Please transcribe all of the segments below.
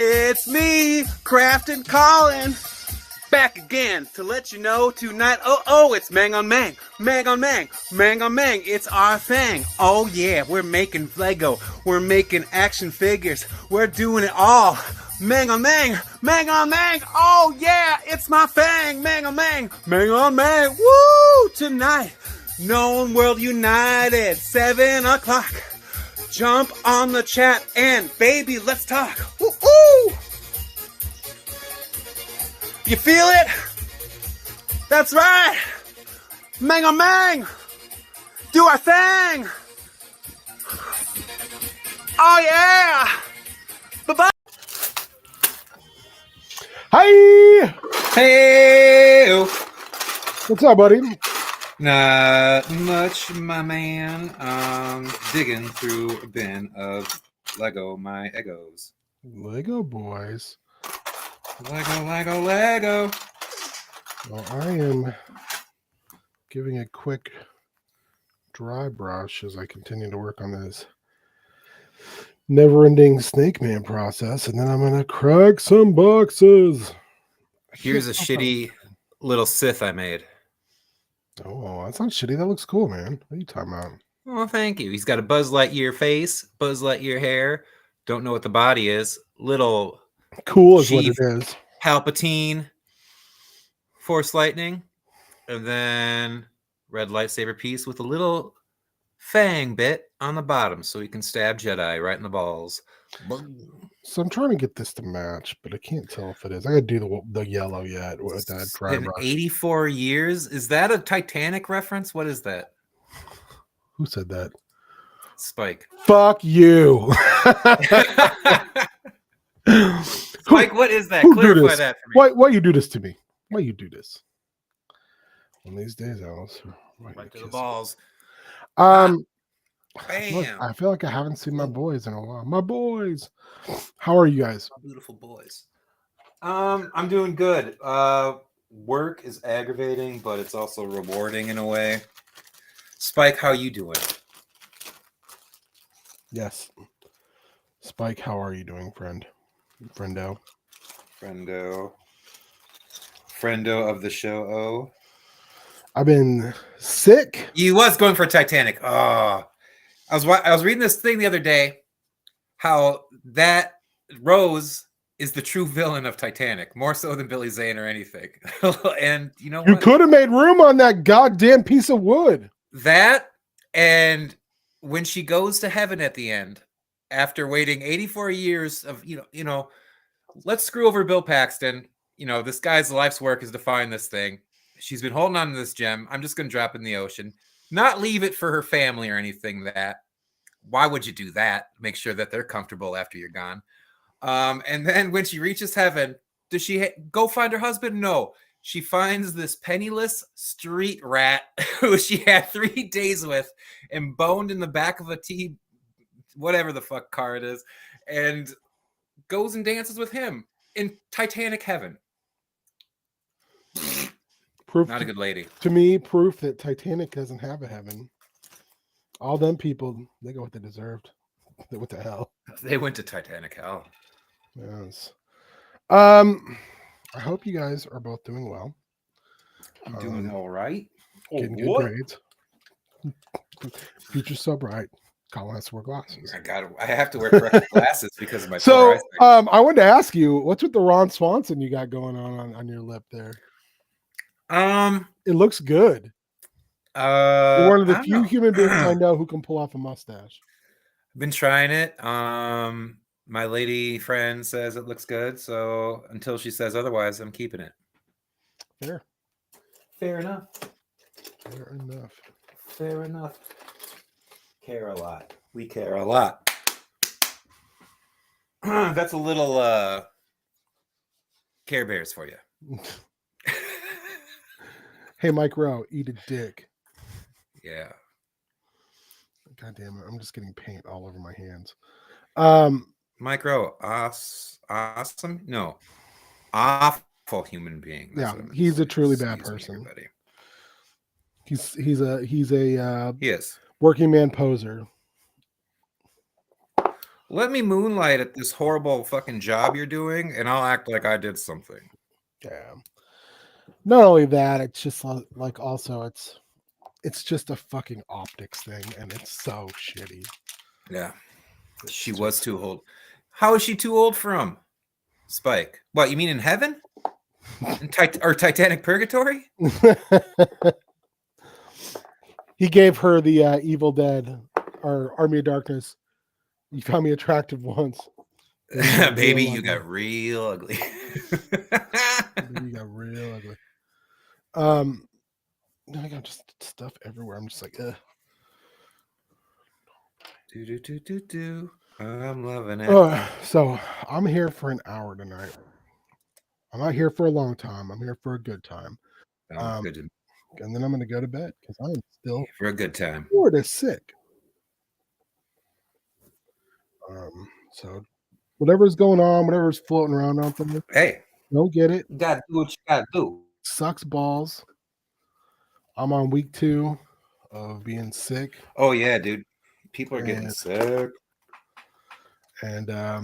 It's me, Crafton Colin, back again to let you know tonight. Oh, it's Meng On Meng, Meng On Meng, Meng On Meng. It's our thing. Oh yeah, we're making Lego, we're making action figures, we're doing it all. Meng On Meng, Meng On Meng. Oh yeah, it's my thing. Meng On Meng, Meng On Meng. Woo! Tonight, known world united, 7 o'clock. Jump on the chat and baby, let's talk. Woo-hoo! You feel it? That's right. Meng On Meng. Do our thing. Oh yeah. Bye-bye. Hi. Hey. What's up, buddy? Not much, my man. Digging through a bin of Lego my Egos. Lego boys. Lego. Well, I am giving a quick dry brush as I continue to work on this never-ending Snake Man process, and then I'm gonna crack some boxes. Here's a shitty little Sith I made. Oh, that's not shitty. That looks cool, man. What are you talking about? Oh, thank you. He's got a Buzz Lightyear face, Buzz Lightyear hair. Don't know what the body is. Little cool is what it is. Palpatine, Force Lightning, and then red lightsaber piece with a little fang bit on the bottom so he can stab Jedi right in the balls. So I'm trying to get this to match, but I can't tell if it is. I gotta do the yellow yet with that dry brush. 84 years? Is that a Titanic reference? What is that? Who said that? Spike. Fuck you. Spike, what is that? Clarify that for me. Why you do this to me? Why you do this? One of these days, Alice. Right to the balls. Bam. Look, I feel like I haven't seen my boys in a while. My boys. How are you guys? My beautiful boys. I'm doing good. Work is aggravating, but it's also rewarding in a way. Spike, how you doing? Yes. Spike, how are you doing, friendo? Friendo of the show. Oh, I've been sick. He was going for Titanic. Oh, I was reading this thing the other day, how that Rose is the true villain of Titanic, more so than Billy Zane or anything. And you know what? You could have made room on that goddamn piece of wood. That, and when she goes to heaven at the end, after waiting 84 years of, you know, let's screw over Bill Paxton. You know, this guy's life's work is to find this thing. She's been holding on to this gem. I'm just going to drop it in the ocean. Not leave it for her family or anything. Why would you do that? Make sure that they're comfortable after you're gone. And then when she reaches heaven, does she go find her husband? No. She finds this penniless street rat who she had 3 days with and boned in the back of a whatever the fuck car it is, and goes and dances with him in Titanic heaven. Not a good lady. To me, proof that Titanic doesn't have a heaven. All them people, they go what they deserved. What the hell? They went to Titanic hell. Yes. I hope you guys are both doing well. I'm doing all right. Getting good grades. Future's so bright. Colin has to wear glasses. I have to wear corrective glasses because of my So, I wanted to ask you, what's with the Ron Swanson you got going on your lip there? It looks good. You're one of the few human beings I know who can pull off a mustache. I've been trying it. My lady friend says it looks good, so until she says otherwise, I'm keeping it. Fair enough. Care a lot. We care a lot. That's a little Care Bears for you. Hey, Mike Rowe, eat a dick. Yeah. God damn it. I'm just getting paint all over my hands. Mike Rowe, awesome? No. Awful human being. That's he's a truly bad person. Everybody. He's a he is working man poser. Let me moonlight at this horrible fucking job you're doing, and I'll act like I did something. Yeah. Not only that, it's just like also it's just a fucking optics thing, and it's so shitty. Yeah. It's She just... was too old. How is she too old for him? Spike. What, you mean in heaven? Or Titanic Purgatory? He gave her the Evil Dead or Army of Darkness. You found me attractive once. Baby, you got real ugly. You got real ugly. I got just stuff everywhere. I'm just like, ugh. I'm loving it. So I'm here for an hour tonight. I'm not here for a long time. I'm here for a good time. Good to, And then I'm going to go to bed because I am still for a good time. sort of sick. So whatever's going on, whatever's floating around out there, Hey, don't get it. you gotta do what you gotta do. Sucks balls. I'm on week 2 of being sick. Oh yeah, dude. People are getting sick. And I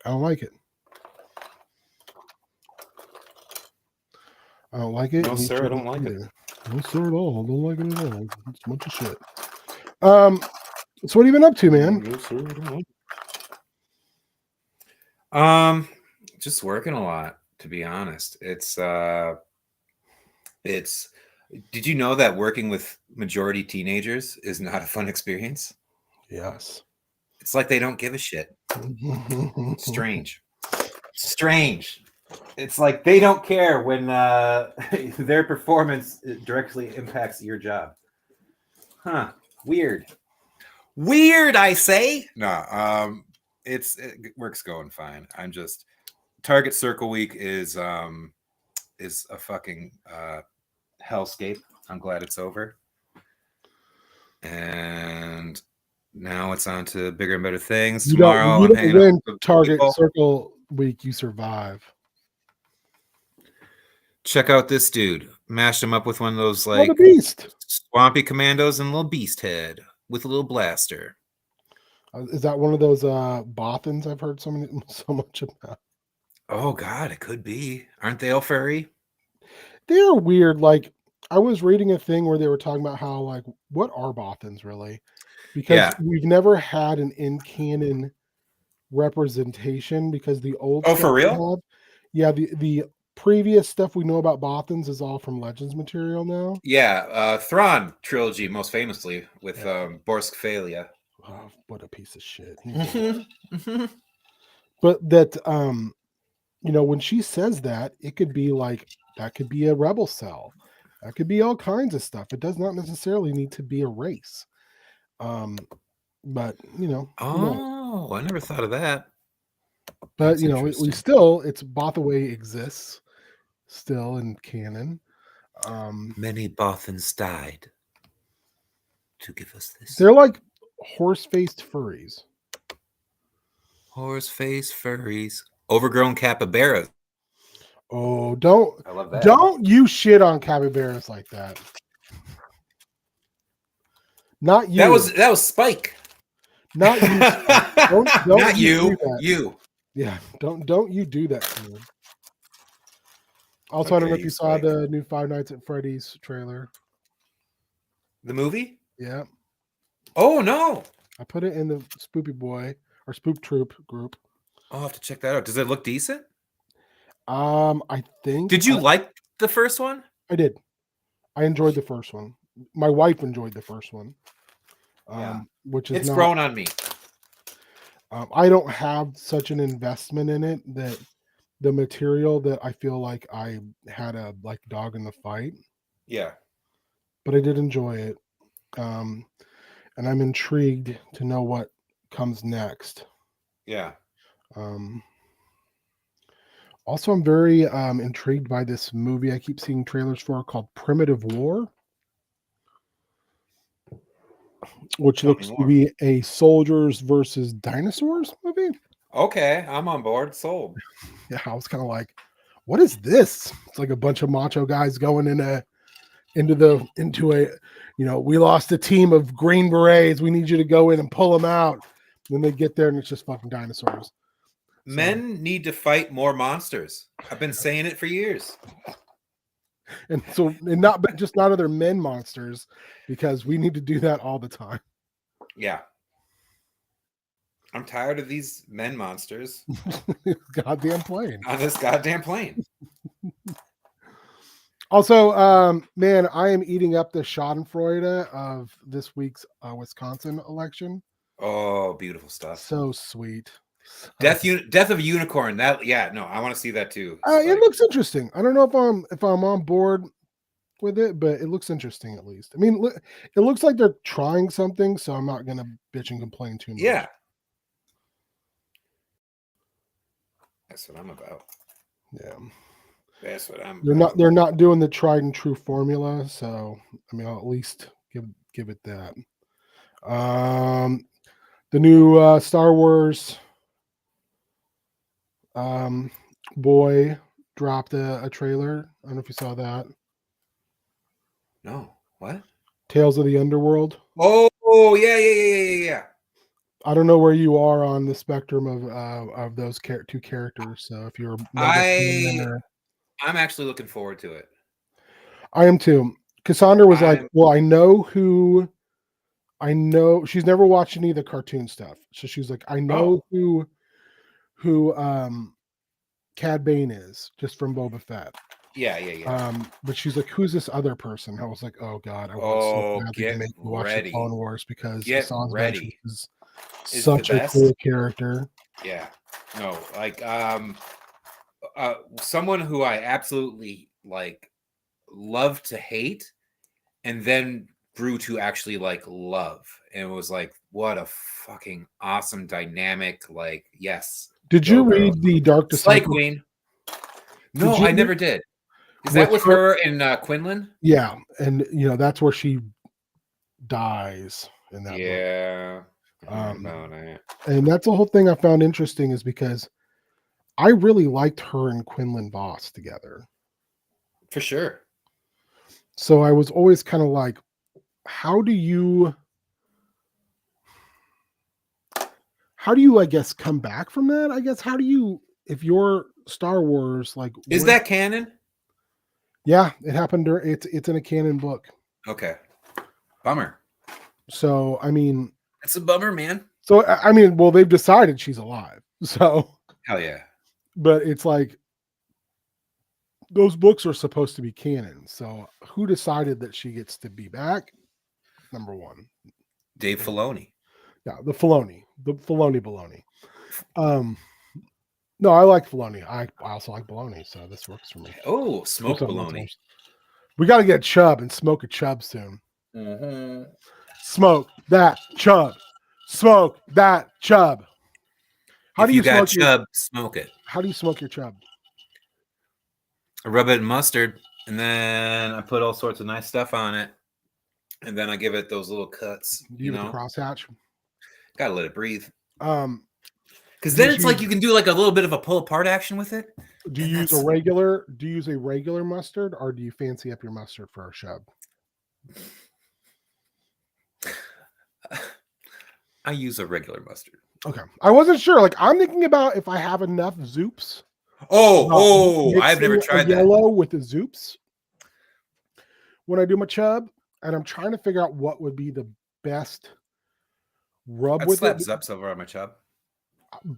don't like it. I don't like it. No, sir, I don't like it. No, sir, at all. I don't like it at all. It's a bunch of shit. So what have you been up to, man? No, sir, I don't like it. Just working a lot, to be honest. It's did you know that working with majority teenagers is not a fun experience? Yes. It's like they don't give a shit. Strange. It's like they don't care when their performance directly impacts your job. Huh. Weird, I say. No, work's going fine. I'm just Target Circle Week is a fucking hellscape. I'm glad it's over. And now it's on to bigger and better things. Tomorrow you I'm hanging win out with Target people. Circle Week, you survive. Check out this dude. Mashed him up with one of those the beast. swampy commandos and a little beast head with a little blaster. Is that one of those Bothans I've heard so much about? Oh God, it could be. Aren't they all furry? They're weird. Like I was reading a thing where they were talking about how like what are Bothans really? Because we've never had an in-canon representation because the old stuff for real? The previous stuff we know about Bothans is all from Legends material now. Yeah, Thrawn trilogy most famously with Borsk Phalia. Oh, what a piece of shit. But that when she says that, it could be like that could be a rebel cell. That could be all kinds of stuff. It does not necessarily need to be a race. But Oh, I never thought of that. But we still it's Bothaway exists still in canon. Many Bothans died to give us this. They're like horse-faced furries. Horse-faced furries. Overgrown capybaras. Oh, I love that. Don't you shit on capybaras like that. Not you. That was Spike. Not you. don't Not you. You. Yeah, don't you do that to me. Also, I don't know if you saw the new Five Nights at Freddy's trailer. The movie? Yeah. Oh no! I put it in the Spoopy Boy or Spook Troop group. I'll have to check that out. Does it look decent? I think. Did you like the first one? I did. I enjoyed the first one. My wife enjoyed the first one. Which is it's grown on me. I don't have such an investment in it that the material that I feel like I had a dog in the fight. Yeah. But I did enjoy it. And I'm intrigued to know what comes next. Yeah. Also, I'm very intrigued by this movie I keep seeing trailers for called Primitive War, which looks to be a soldiers versus dinosaurs movie. Okay, I'm on board. Sold. Yeah, I was kind of like, what is this? It's like a bunch of macho guys going into a, we lost a team of Green Berets. We need you to go in and pull them out. Then they get there and it's just fucking dinosaurs. Men need to fight more monsters. I've been saying it for years. And not just not other men monsters, because we need to do that all the time. Yeah. I'm tired of these men monsters. Goddamn plane. On this goddamn plane. Also, man, I am eating up the Schadenfreude of this week's Wisconsin election. Oh, beautiful stuff. So sweet. Death of a Unicorn. That I want to see that too. It looks interesting. I don't know if I'm on board with it, but it looks interesting at least. I mean, it looks like they're trying something, so I'm not gonna bitch and complain too much. Yeah. That's what I'm about. Yeah. That's what I'm about. They're not doing the tried and true formula, so I mean I'll at least give it that. The new Star Wars boy dropped a trailer. I don't know if you saw that. No. What? Tales of the Underworld. Oh, yeah. I don't know where you are on the spectrum of those two characters. So if you're I'm actually looking forward to it. I am too. Cassandra was like, well, I know she's never watched any of the cartoon stuff. So she's like, I know who Cad Bane is just from Boba Fett. Yeah. But she's like, who's this other person? I was like, oh God, I want so badly to make you watch the Clone Wars because Hassan Ventress is such a cool character. Yeah. No, like someone who I absolutely like love to hate and then grew to actually like love. And it was like, what a fucking awesome dynamic. Like, yes. Did you read the Dark Disciple? Queen? No, I never did. Is that with her and Quinlan? Yeah, and that's where she dies in that book. Yeah. And that's the whole thing I found interesting is because I really liked her and Quinlan Voss together. For sure. So I was always kind of like, how do you I guess come back from that? I guess how do you, if you're Star Wars, like, is that canon? Yeah, it happened. It's in a canon book. Okay. Bummer. So I mean, it's a bummer, man. So I mean, well, they've decided she's alive. So hell yeah. But it's like those books are supposed to be canon. So who decided that she gets to be back? Number one, Dave Filoni. Yeah, the Filoni baloney. No, I like Filoni. I also like bologna, so this works for me. Oh, smoked bologna. We got to get Chubb and smoke a Chubb soon. Mm-hmm. Smoke that Chubb. Smoke that Chubb. How do you got Chubb? Smoke it. How do you smoke your Chubb? I rub it in mustard, and then I put all sorts of nice stuff on it, and then I give it those little cuts. You know, the crosshatch. Gotta let it breathe. Because then it's like you can do like a little bit of a pull apart action with it. Do you use a regular mustard, or do you fancy up your mustard for a Chubb? I use a regular mustard. Okay, I wasn't sure. Like, I'm thinking about if I have enough Zoops. I've never tried that. Yellow with the Zoops when I do my Chubb, and I'm trying to figure out what would be the best rub with it. Zups over on my Chubb.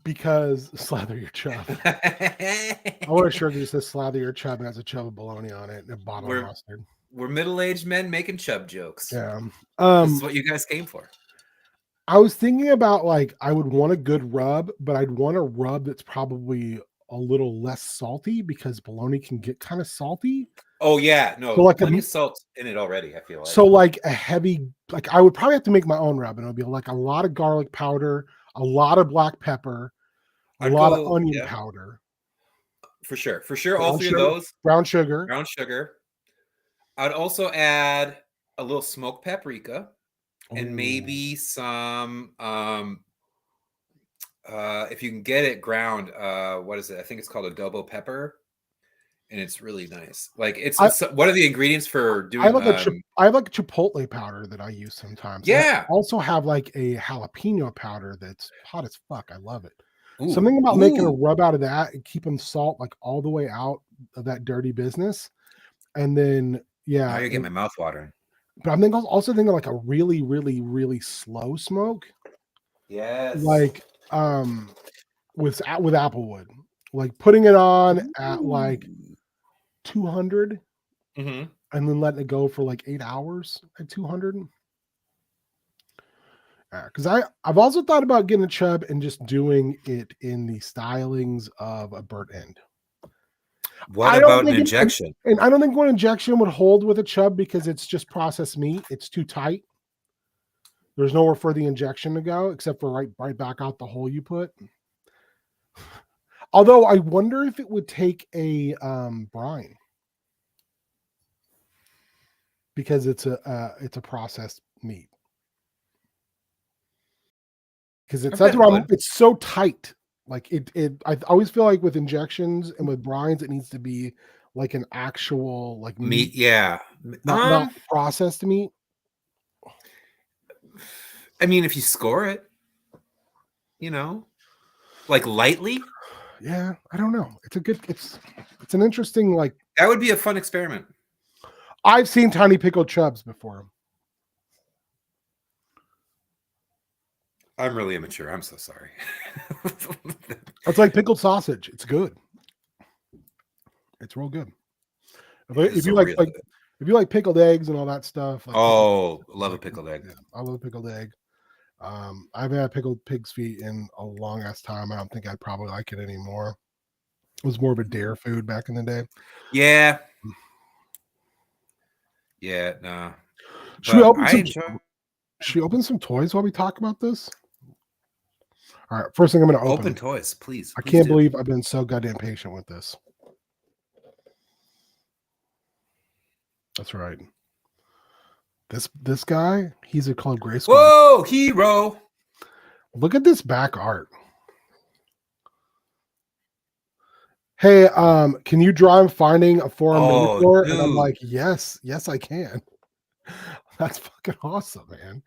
Because slather your Chubb. I want a shirt that says slather your Chubb and has a Chubb of bologna on it and a bottle of mustard. We're middle-aged men making Chubb jokes. Yeah. This is what you guys came for. I was thinking about, like, I would want a good rub, but I'd want a rub that's probably a little less salty because bologna can get kind of salty. Oh yeah, no, so like plenty of salt in it already, I feel like. So like a heavy, like I would probably have to make my own rub, and it would be like a lot of garlic powder, a lot of black pepper, a lot of onion powder. For sure. All three of those. Brown sugar. I'd also add a little smoked paprika and maybe some if you can get it ground, what is it? I think it's called adobo pepper. and it's really nice. Like it's I what are the ingredients for I have doing? like I have like a chipotle powder that I use sometimes. And I Yeah. also have like a jalapeno powder that's hot as fuck. I love it. Ooh. Something about making a Ooh. rub out of that and keeping salt like all the way out of that dirty business. And then Now yeah, you're getting my mouth watering. but I'm also thinking like a really, really, really slow smoke, Yes. like with applewood, like putting it on at Ooh. like 200 Mm-hmm. and then letting it go for like 8 hours at 200. Because I've also thought about getting a chub and just doing it in the stylings of a burnt end. What I don't about an think injection? and I don't think one injection would hold with a chub because it's just processed meat. It's too tight. There's nowhere for the injection to go except for right back out the hole you put. Although I wonder if it would take a brine because it's a processed meat. Because I that's bet it where would. it's so tight. Like I always feel like with injections and with brines, it needs to be like an actual like meat, Meat, yeah. not processed meat. I mean, if you score it, like lightly, Yeah, I don't know. It's an interesting like. that would be a fun experiment. I've seen tiny pickled chubs before. I'm really immature. I'm so sorry. It's like pickled sausage. It's good. It's real good. It's If you so like real. if you like pickled eggs and all that stuff, like Oh, love a pickled egg. yeah, I love pickled egg. I haven't had pickled pig's feet in a long ass time. I don't think I'd probably like it anymore. It was more of a dare food back in the day. Yeah. Yeah, nah. Should we But open I some? enjoy Should we open some toys while we talk about this? All right, first thing I'm going to open open. toys, please. I Please can't do. believe I've been so goddamn patient with this. That's right. This guy, he's a Club Grayskull. Whoa, hero! Look at this back art. Hey, can you draw him finding a foreign minotaur? And I'm like, yes, I can. That's fucking awesome, man.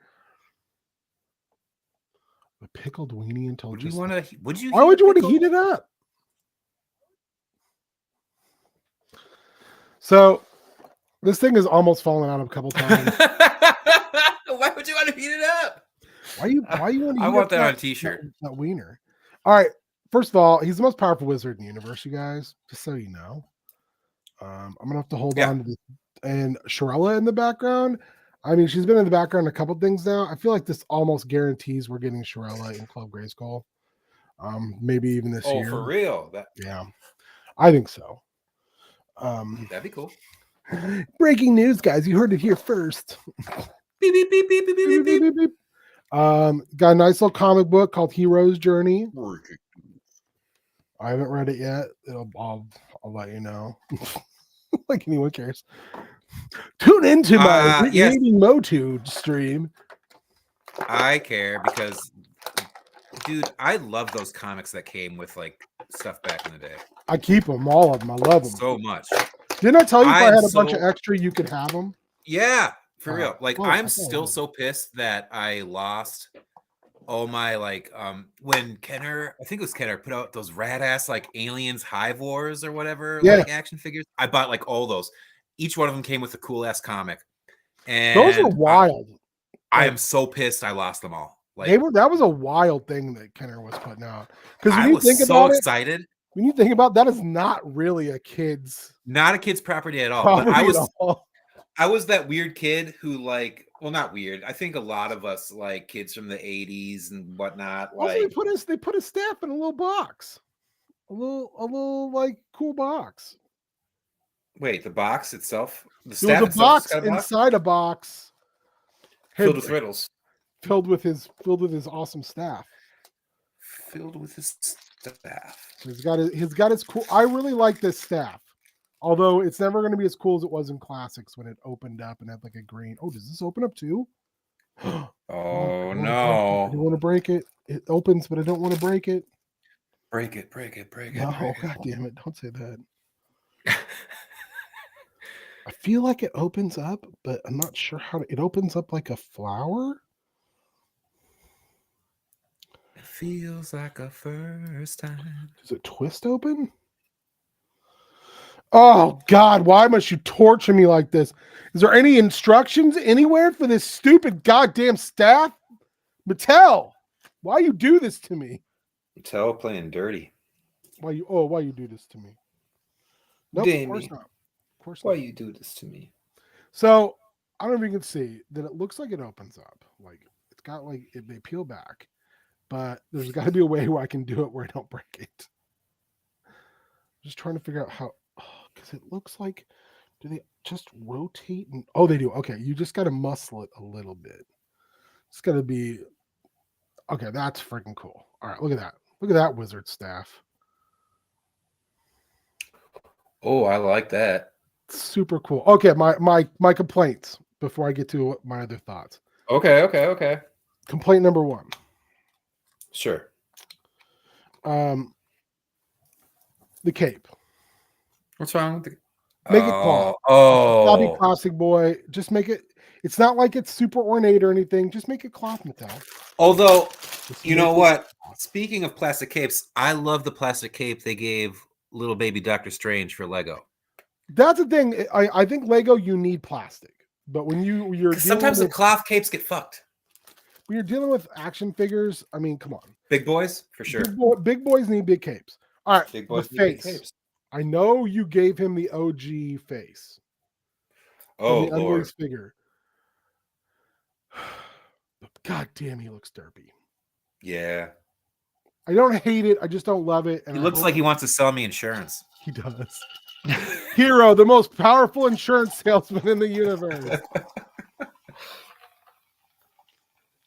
The pickled weenie until Would just. you want to? Would you? Why would you want to pickle? heat it up? So this thing has almost fallen out a couple times. Why would you want to heat it up? Why you want to I heat want up that on a t-shirt. that wiener? All right. First of all, he's the most powerful wizard in the universe, you guys. Just so you know. I'm gonna have to hold on to this. And Shirella in the background. I mean, she's been in the background a couple things now. I feel like this almost guarantees we're getting Shirella in Club Grayskull. Maybe even this year. Oh, for real? Yeah, I think so. That'd be cool. Breaking news, guys! You heard it here first. Beep, beep, beep, beep, beep, beep, beep, beep. Beep. Got a nice little comic book called Hero's Journey. I haven't read it yet. I'll let you know. Like anyone cares. Tune into my Reading Motu stream. I care because, dude, I love those comics that came with like stuff back in the day. I keep them, all of them. I love them so much. Didn't I tell you if I had a bunch of extra, you could have them? Yeah, for real. Like I'm still so pissed that I lost all my when Kenner, I think it was Kenner, put out those rad ass like Aliens Hive Wars or whatever like action figures. I bought like all those. Each one of them came with a cool ass comic. And those were wild. I am so pissed I lost them all. Like that was a wild thing that Kenner was putting out. Because I was so excited. When you think about that, is not really a kid's property at all. But I was that weird kid who not weird. I think a lot of us like kids from the 80s and whatnot. Also, they put a staff in a little box. A little like cool box. Wait, the box itself? The staff was a box inside a box. Filled with riddles. Filled with his awesome staff. Filled with his staff. He's got his cool. I really like this staff. Although it's never going to be as cool as it was in Classics when it opened up and had like a green. Oh, does this open up too? Oh, no. I don't want to break it. It opens, but I don't want to break it. Break it. No, God damn it. Don't say that. I feel like it opens up, but I'm not sure how to, it opens up like a flower. It feels like a first time. Does it twist open? Oh God, why must you torture me like this? Is there any instructions anywhere for this stupid goddamn staff? Mattel, why you do this to me? Mattel playing dirty. Why you do this to me? Nope, of course Damien, not. Of course why not. you do this to me? So I don't know if you can see that it looks like it opens up. Like it's got like they peel back, but there's got to be a way where I can do it where I don't break it. Just trying to figure out how, because it looks like, do they just rotate? And oh, they do. Okay, you just got to muscle it a little bit. It's got to be okay. That's freaking cool. All right, look at that. Look at that wizard staff. Oh, I like that. Super cool. Okay, my complaints before I get to my other thoughts. Okay. Complaint number one. Sure. The cape. What's wrong with the? Make it cloth. Stubby Oh. plastic boy. Just make it. It's not like it's super ornate or anything. Just make it cloth, Mattel. Although, Just you make know it what? cloth. Speaking of plastic capes, I love the plastic cape they gave little baby Doctor Strange for Lego. That's the thing. I think Lego you need plastic, but when you're Because dealing sometimes the with cloth capes get fucked. when you're dealing with action figures, I mean, come on. Big boys, for sure. Big boys need big capes. All right, Big the boys need big face. capes. I know you gave him the OG face from Oh the Lord. Unleashed figure. But God damn, he looks derpy. Yeah. I don't hate it. I just don't love it. And He looks like he wants to sell me insurance. he does. Hero, the most powerful insurance salesman in the universe.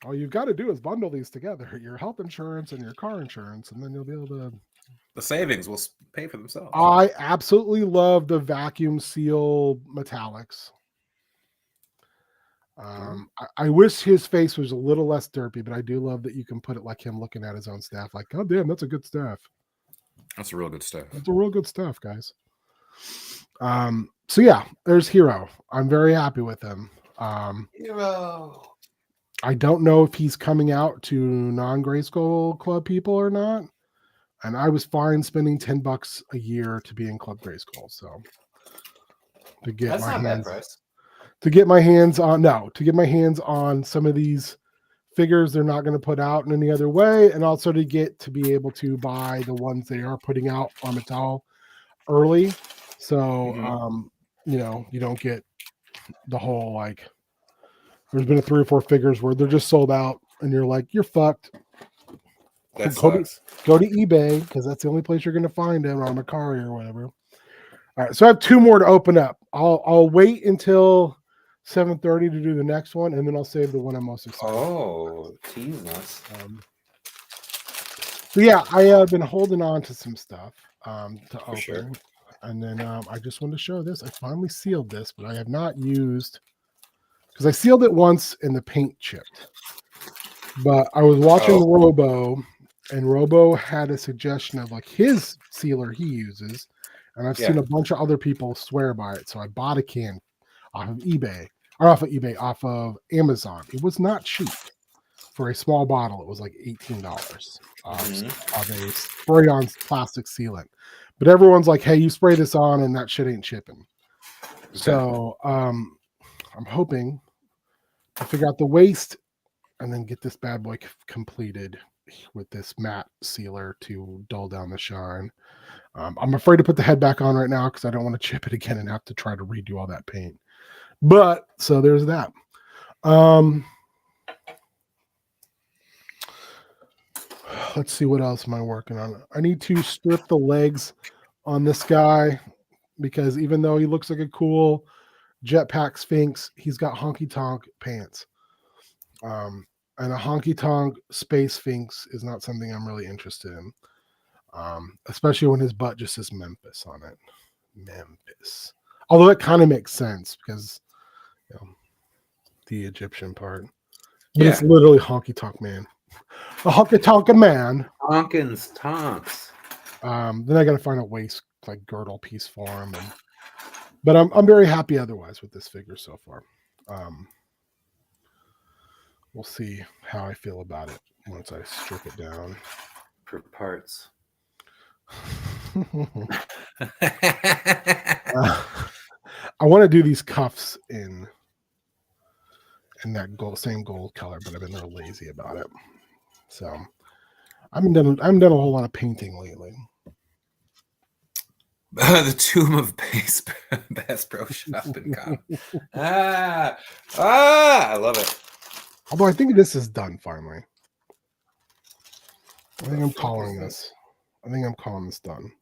All you've got to do is bundle these together, your health insurance and your car insurance, and then you'll be able to. The savings will pay for themselves. I absolutely love the vacuum seal metallics. I wish his face was a little less derpy, but I do love that you can put it like him looking at his own staff. Like, oh damn, that's a good staff. That's real good stuff. That's a real good stuff, guys. So yeah, there's Hero. I'm very happy with him. Hero. I don't know if he's coming out to non-Grayskull Club people or not. And I was fine spending $10 a year to be in Club Grayskull. So to get That's my not a bad hands price. to get my hands on some of these figures they're not going to put out in any other way, and also to be able to buy the ones they are putting out on Mattel early. So you don't get the whole like there's been 3 or 4 figures where they're just sold out and you're like, you're fucked. That Go sucks. to eBay because that's the only place you're going to find them, or Macari or whatever. All right, so I have 2 more to open up. I'll wait until 7:30 to do the next one, and then I'll save the one I'm most excited. Oh, tease us. So yeah, I have been holding on to some stuff to open, sure. and then I just wanted to show this. I finally sealed this, but I have not used because I sealed it once and the paint chipped. But I was watching Robo, and Robo had a suggestion of like his sealer he uses, and I've seen a bunch of other people swear by it. So I bought a can off of Amazon. It was not cheap for a small bottle. It was like $18 of a spray-on plastic sealant. But everyone's like, "Hey, you spray this on, and that shit ain't chipping." Okay. So I'm hoping to figure out the waste and then get this bad boy completed with this matte sealer to dull down the shine. I'm afraid to put the head back on right now because I don't want to chip it again and have to try to redo all that paint. But so there's that. Let's see, what else am I working on? I need to strip the legs on this guy because even though he looks like a cool jetpack Sphinx, he's got honky tonk pants. And a honky tonk space Sphinx is not something I'm really interested in. Especially when his butt just says Memphis on it. Memphis. Although it kind of makes sense because the Egyptian part. But it's literally honky tonk man. A honky tonk man. Tonkins tonks. Then I gotta find a waist like girdle piece for him. And But I'm very happy otherwise with this figure so far. Um, we'll see how I feel about it once I strip it down. For parts. I want to do these cuffs in that same gold color, but I've been real lazy about it. So I haven't done a whole lot of painting lately. The Tomb of Bass Pro Shop and Com. I love it. Although I think this is done finally. I think I'm calling this. I think I'm calling this done.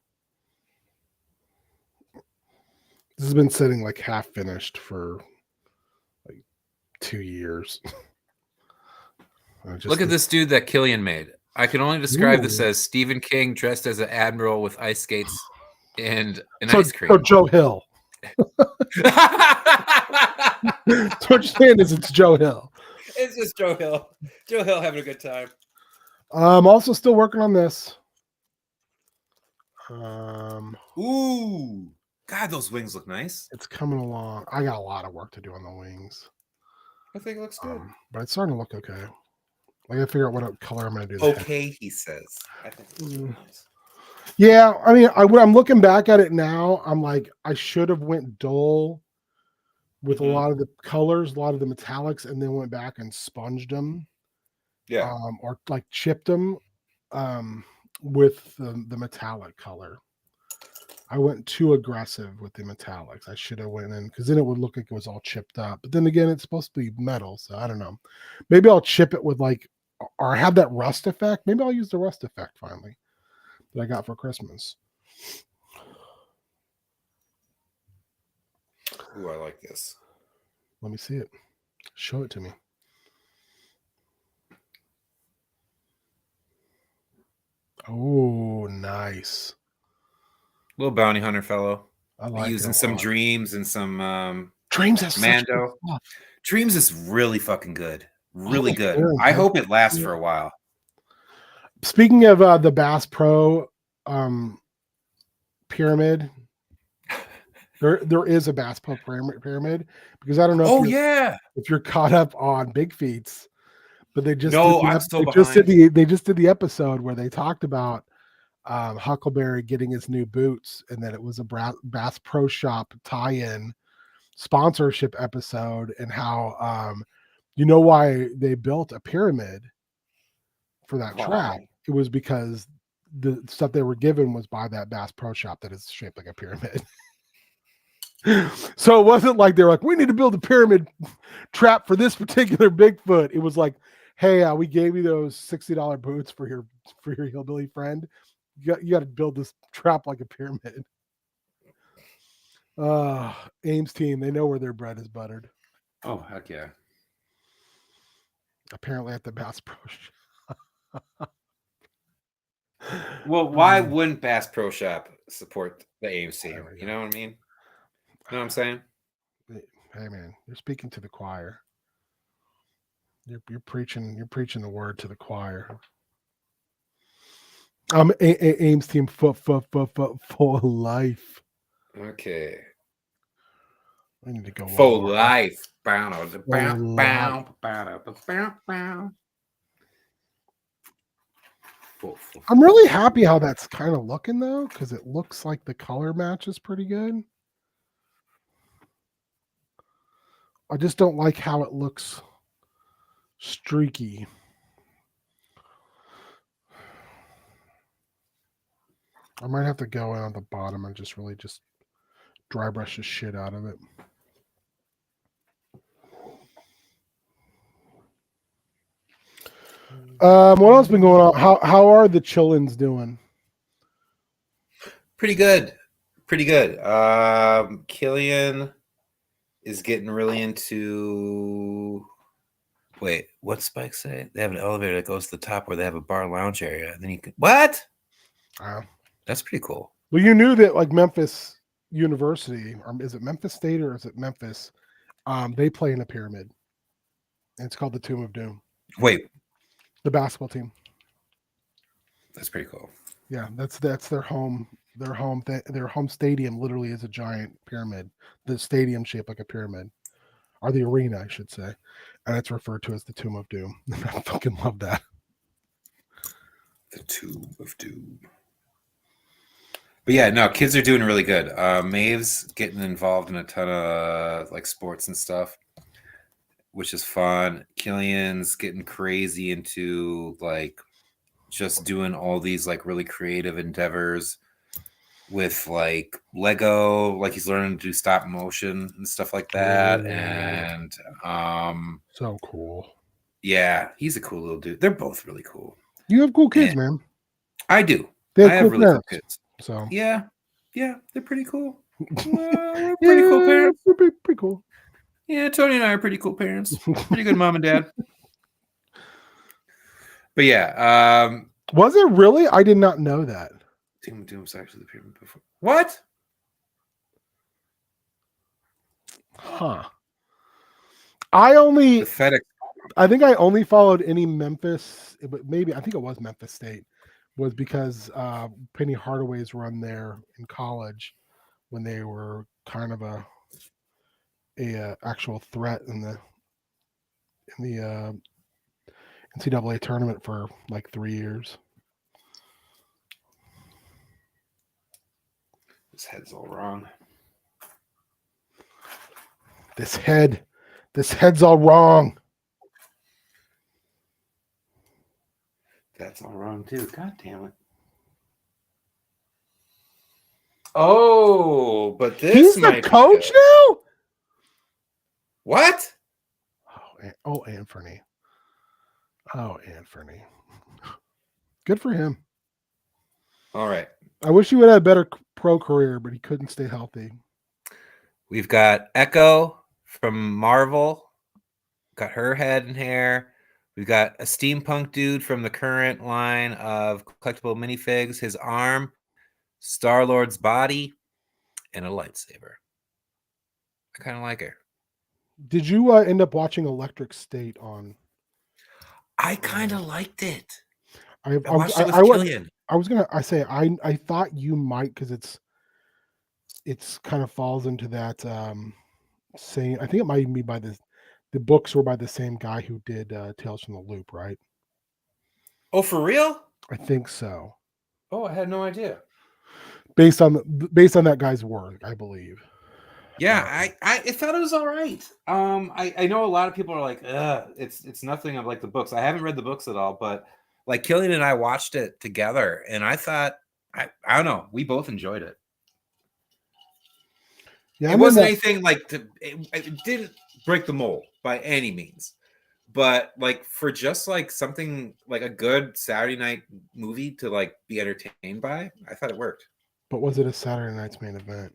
This has been sitting like half finished for like 2 years. Look at this dude that Killian made. I can only describe this Ooh. as Stephen King dressed as an admiral with ice skates and an ice cream. So Joe Hill. So what you're saying is it's Joe Hill. It's just Joe Hill. Joe Hill having a good time. I'm also still working on this. Ooh. God, those wings look nice. It's coming along. I got a lot of work to do on the wings. I think it looks good. But it's starting to look okay. I gotta figure out what color I'm gonna do. Okay, he says. I think it looks really nice. Yeah, I mean, when I'm looking back at it now, I'm like, I should have went dull with a lot of the colors, a lot of the metallics, and then went back and sponged them. Yeah. Or like chipped them with the metallic color. I went too aggressive with the metallics. I should have went in because then it would look like it was all chipped up. But then again, it's supposed to be metal, so I don't know. Maybe I'll chip it with like, or have that rust effect. Maybe I'll use the rust effect finally that I got for Christmas. Ooh, I like this. Let me see it. Show it to me. Oh, nice. Little bounty hunter fellow. I like using some dreams and some Dreams has Mando. Dreams is really fucking good. Really good. Sure, I hope it lasts for a while. Speaking of the Bass Pro pyramid, there is a Bass Pro pyramid because I don't know if you're caught up on Big Feets, but they just they just did the episode where they talked about Huckleberry getting his new boots and that it was a Bass Pro Shop tie-in sponsorship episode, and how you know why they built a pyramid for that track. It was because the stuff they were given was by that Bass Pro Shop that is shaped like a pyramid. So it wasn't like they're like, we need to build a pyramid trap for this particular Bigfoot. It was like, hey, we gave you those $60 boots for your hillbilly friend. You got to build this trap like a pyramid. Ames team, they know where their bread is buttered. Oh, heck yeah. Apparently at the Bass Pro Shop. Well, why wouldn't Bass Pro Shop support the Ames team? You know what I mean? You know what I'm saying? Hey man, you're speaking to the choir. You're preaching the word to the choir. Ames team for life. Okay. I need to go for life. I'm really happy how that's kind of looking though, because it looks like the color match is pretty good. I just don't like how it looks streaky. I might have to go in on the bottom and just really just dry brush the shit out of it. What else been going on? How are the chillins doing? Pretty good. Pretty good. Killian is getting really into. Wait, what's Spike say? They have an elevator that goes to the top where they have a bar lounge area, and then you can what? That's pretty cool. Well, you knew that like Memphis University, or is it Memphis State or is it Memphis? They play in a pyramid. And it's called the Tomb of Doom. Wait. The basketball team. That's pretty cool. Yeah, that's their home their home stadium literally is a giant pyramid. The stadium shaped like a pyramid, or the arena, I should say, and it's referred to as the Tomb of Doom. I fucking love that. The Tomb of Doom. But yeah, no, kids are doing really good. Maeve's getting involved in a ton of like sports and stuff, which is fun. Killian's getting crazy into like just doing all these like really creative endeavors with like Lego, like he's learning to do stop motion and stuff like that. Ooh, And so cool. yeah, he's a cool little dude. They're both really cool. You have cool kids, And man. I do. They I have have cool really parents. cool kids. So Yeah, they're pretty cool. We're yeah, pretty cool parents. pretty cool. Yeah, Tony and I are pretty cool parents. Pretty good mom and dad. But yeah, Was it really? I did not know that. Doom of Doom's actually the pyramid before. What? Huh. I Pathetic. think I only followed any Memphis, but maybe I think it was Memphis State, was because Penny Hardaway's run there in college when they were kind of a actual threat in the NCAA tournament for like 3 years. This head's all wrong. This head's all wrong. That's all wrong too. God damn it. Oh, but this He's might the coach now? What? Oh, Anthony. Oh, Anthony. Good for him. All right. I wish he would have a better pro career, but he couldn't stay healthy. We've got Echo from Marvel. Got her head and hair. We've got a steampunk dude from the current line of collectible minifigs. His arm, Star-Lord's body, and a lightsaber. I kind of like her. Did you end up watching Electric State on? I kind of liked it. I watched it with Killian. I thought you might, because it's kind of falls into that same. I think it might even be by the books were by the same guy who did Tales from the Loop, right? Oh, for real? I think so. Oh, I had no idea. Based on that guy's work, I believe. Yeah, I thought it was all right. I know a lot of people are like, it's nothing of like the books. I haven't read the books at all, but like Killian and I watched it together, and I thought, I don't know, we both enjoyed it. Yeah, it wasn't anything like it didn't break the mold by any means, but like for just like something like a good Saturday night movie to like be entertained by, I thought it worked. But was it a Saturday night's main event?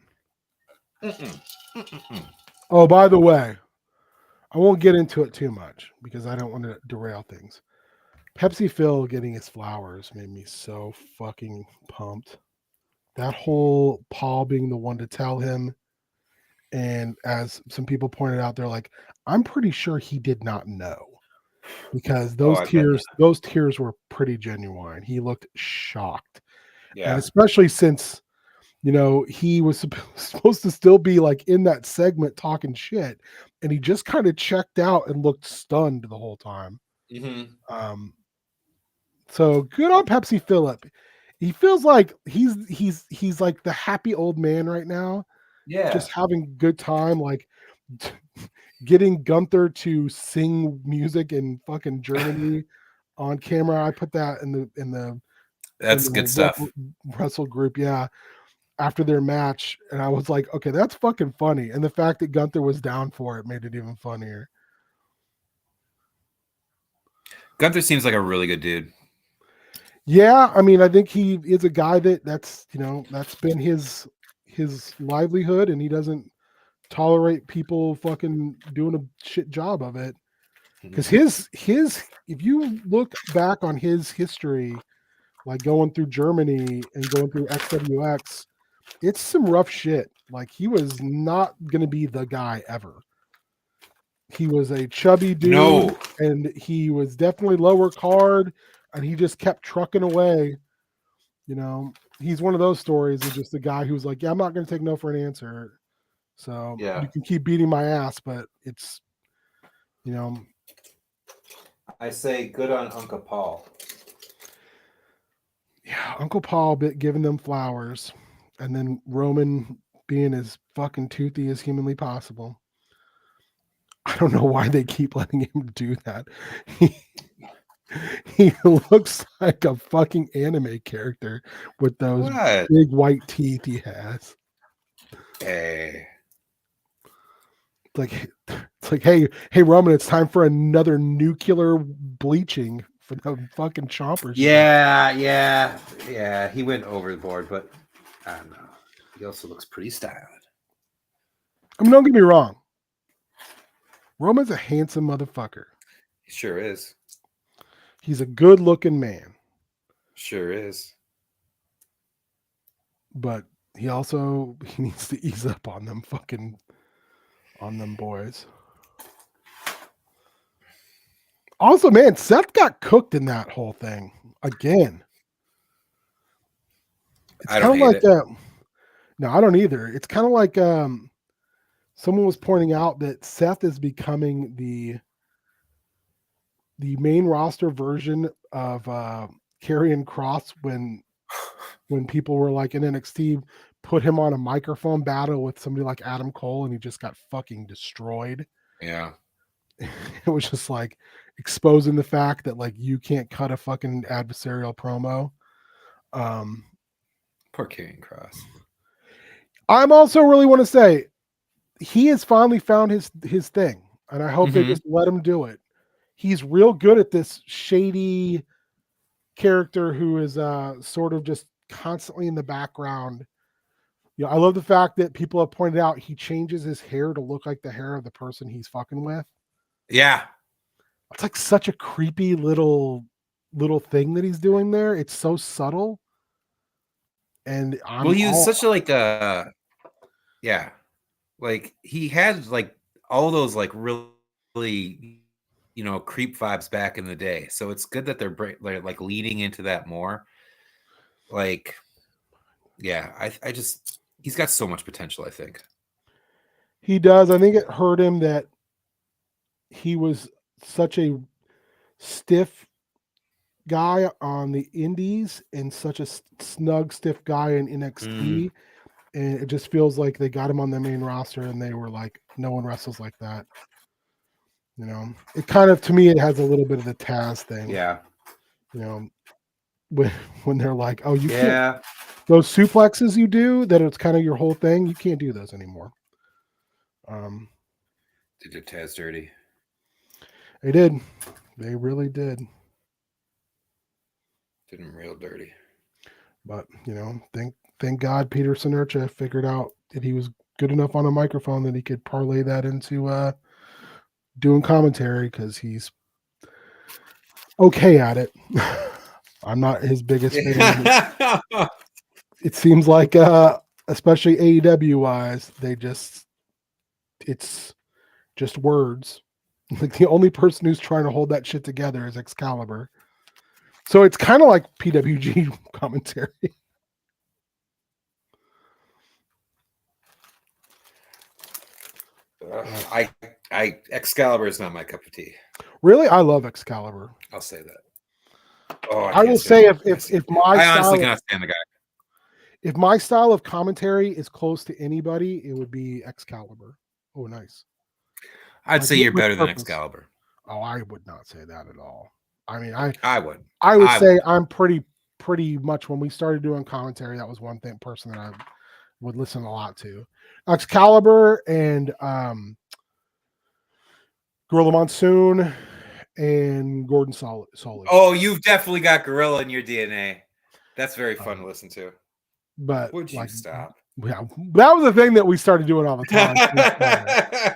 Oh, by the way, I won't get into it too much because I don't want to derail things. Pepsi Phil getting his flowers made me so fucking pumped. That whole Paul being the one to tell him, and as some people pointed out, they're like, I'm pretty sure he did not know, because those tears were pretty genuine. He looked shocked. Yeah. And especially since, he was supposed to still be like in that segment talking shit, and he just kind of checked out and looked stunned the whole time. Mm-hmm. So good on Pepsi Phillip. He feels like he's like the happy old man right now. Yeah, just having a good time, like getting Gunther to sing music in fucking Germany on camera. I put that in the that's good stuff. Wrestle group, yeah. After their match, and I was like, okay, that's fucking funny. And the fact that Gunther was down for it made it even funnier. Gunther seems like a really good dude. Yeah, I mean, I think he is a guy that's been his livelihood, and he doesn't tolerate people fucking doing a shit job of it. Because his if you look back on his history, like going through Germany and going through XWX, it's some rough shit. Like, he was not going to be the guy ever. He was a chubby dude, and he was definitely lower card, and he just kept trucking away, he's one of those stories of just a guy who's like, yeah, I'm not going to take no for an answer. So Yeah. you can keep beating my ass, but it's, I say good on Uncle Paul. yeah, Uncle Paul giving them flowers, and then Roman being as fucking toothy as humanly possible. I don't know why they keep letting him do that. He looks like a fucking anime character with those What? big white teeth he has. Hey. It's like, hey, Roman, it's time for another nuclear bleaching for the fucking chompers. Yeah. He went overboard, but I don't know. He also looks pretty stylish. I mean, don't get me wrong. Roman's a handsome motherfucker. He sure is. He's a good-looking man, Sure is. but he needs to ease up on them boys. Also, man, Seth got cooked in that whole thing again. It's I don't kind of hate like it. no, I don't either. It's kind of like someone was pointing out that Seth is becoming the main roster version of Karrion Kross when people were like in NXT put him on a microphone battle with somebody like Adam Cole and he just got fucking destroyed. Yeah. It was just like exposing the fact that like you can't cut a fucking adversarial promo. Poor Karrion Kross. I'm also really want to say he has finally found his thing, and I hope they just let him do it. He's real good at this shady character who is sort of just constantly in the background. I love the fact that people have pointed out he changes his hair to look like the hair of the person he's fucking with. Yeah. It's like such a creepy little thing that he's doing there. It's so subtle. And He was such a yeah. Like he had like all those like really creep vibes back in the day. So it's good that they're like leading into that more. Like, yeah, I just he's got so much potential, I think. He does. I think it hurt him that he was such a stiff guy on the indies and such a snug, stiff guy in NXT. And it just feels like they got him on the main roster and they were like, no one wrestles like that. It kind of, to me, it has a little bit of the Taz thing. Yeah. When they're like, oh, you can't, those suplexes you do, that it's kind of your whole thing, you can't do those anymore. They did Taz dirty. They did. They really did. Did him real dirty. But, thank God Peter Sinercha figured out that he was good enough on a microphone that he could parlay that into doing commentary, because he's okay at it. I'm not his biggest fan. It seems like, especially AEW wise, it's just words. Like the only person who's trying to hold that shit together is Excalibur. So it's kind of like PWG commentary. Excalibur is not my cup of tea. Really, I love Excalibur. I'll say that. Oh, I will say if my I honestly cannot stand the guy. If my style of commentary is close to anybody, it would be Excalibur. Oh, nice. I'd say you're better than Excalibur. Oh, I would not say that at all. I mean, I would. I would say I'm pretty much, when we started doing commentary, that was one person that I would listen a lot to. Excalibur and Gorilla Monsoon and Gordon Solid. Oh, you've definitely got Gorilla in your DNA. That's very fun to listen to. But would you stop? Yeah, that was the thing that we started doing all the time.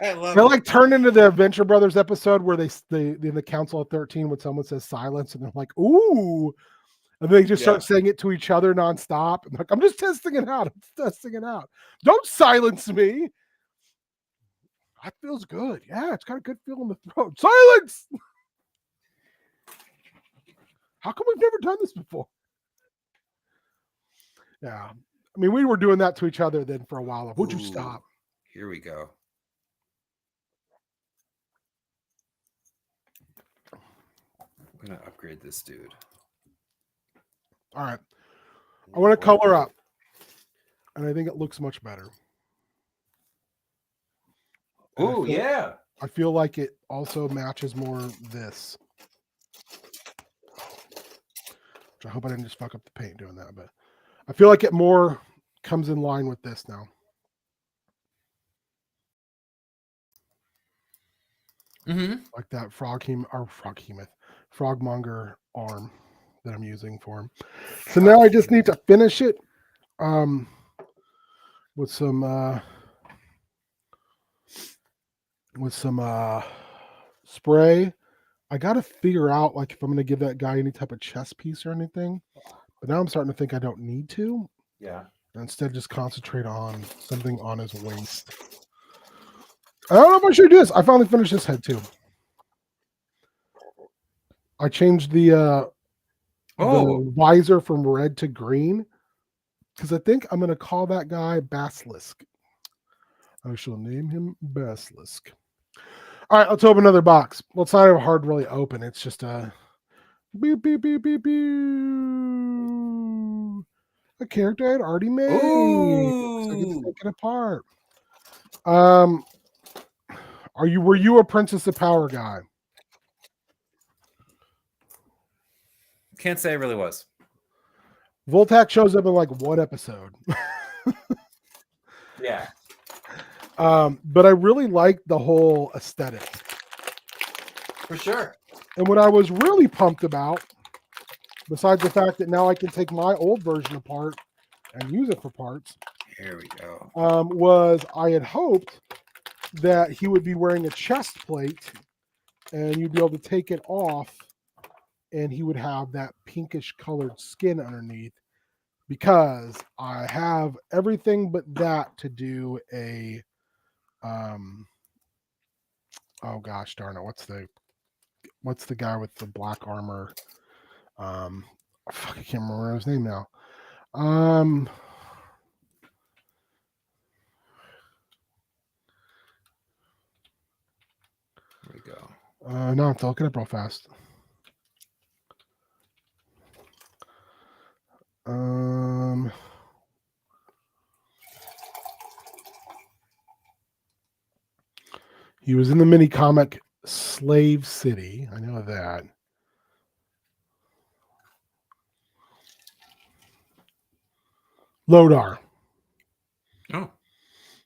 They like turned into the Venture Brothers episode where they in the Council of 13 when someone says silence and they're like, ooh, and they just start saying it to each other nonstop. And like, I'm just testing it out. I'm testing it out. Don't silence me. That feels good. Yeah, it's got a good feel in the throat. Silence. How come we've never done this before? Yeah. I mean, we were doing that to each other then for a while. Like, would you Ooh, stop? here we go. I'm gonna upgrade this dude. All right. I want to color up, and I think it looks much better. And Oh yeah. I feel like it also matches more this. Which I hope I didn't just fuck up the paint doing that, but I feel like it more comes in line with this now. Like that frogmonger arm that I'm using for him. So now I just need to finish it with some spray. I got to figure out like if I'm going to give that guy any type of chest piece or anything. But now I'm starting to think I don't need to. Yeah. Instead, just concentrate on something on his waist. I don't know if I should do this. I finally finished this head too. I changed the visor from red to green because I think I'm going to call that guy Basilisk. I shall name him Basilisk. All right, let's open another box. Well, it's not hard to really open. It's just a beep, beep, beep, beep, beep. A character I'd already made. So I get to take it apart. Were you a Princess of Power guy? Can't say I really was. Voltac shows up in like one episode. Yeah. But I really liked the whole aesthetic. For sure. And what I was really pumped about, besides the fact that now I can take my old version apart and use it for parts. Here we go. Was I had hoped that he would be wearing a chest plate and you'd be able to take it off and he would have that pinkish colored skin underneath because I have everything but that to do a oh gosh darn it, what's the guy with the black armor? I can't remember his name now. Here we go. No, I'm looking up real fast. He was in the mini comic Slave City. I know that. Lodar. Oh.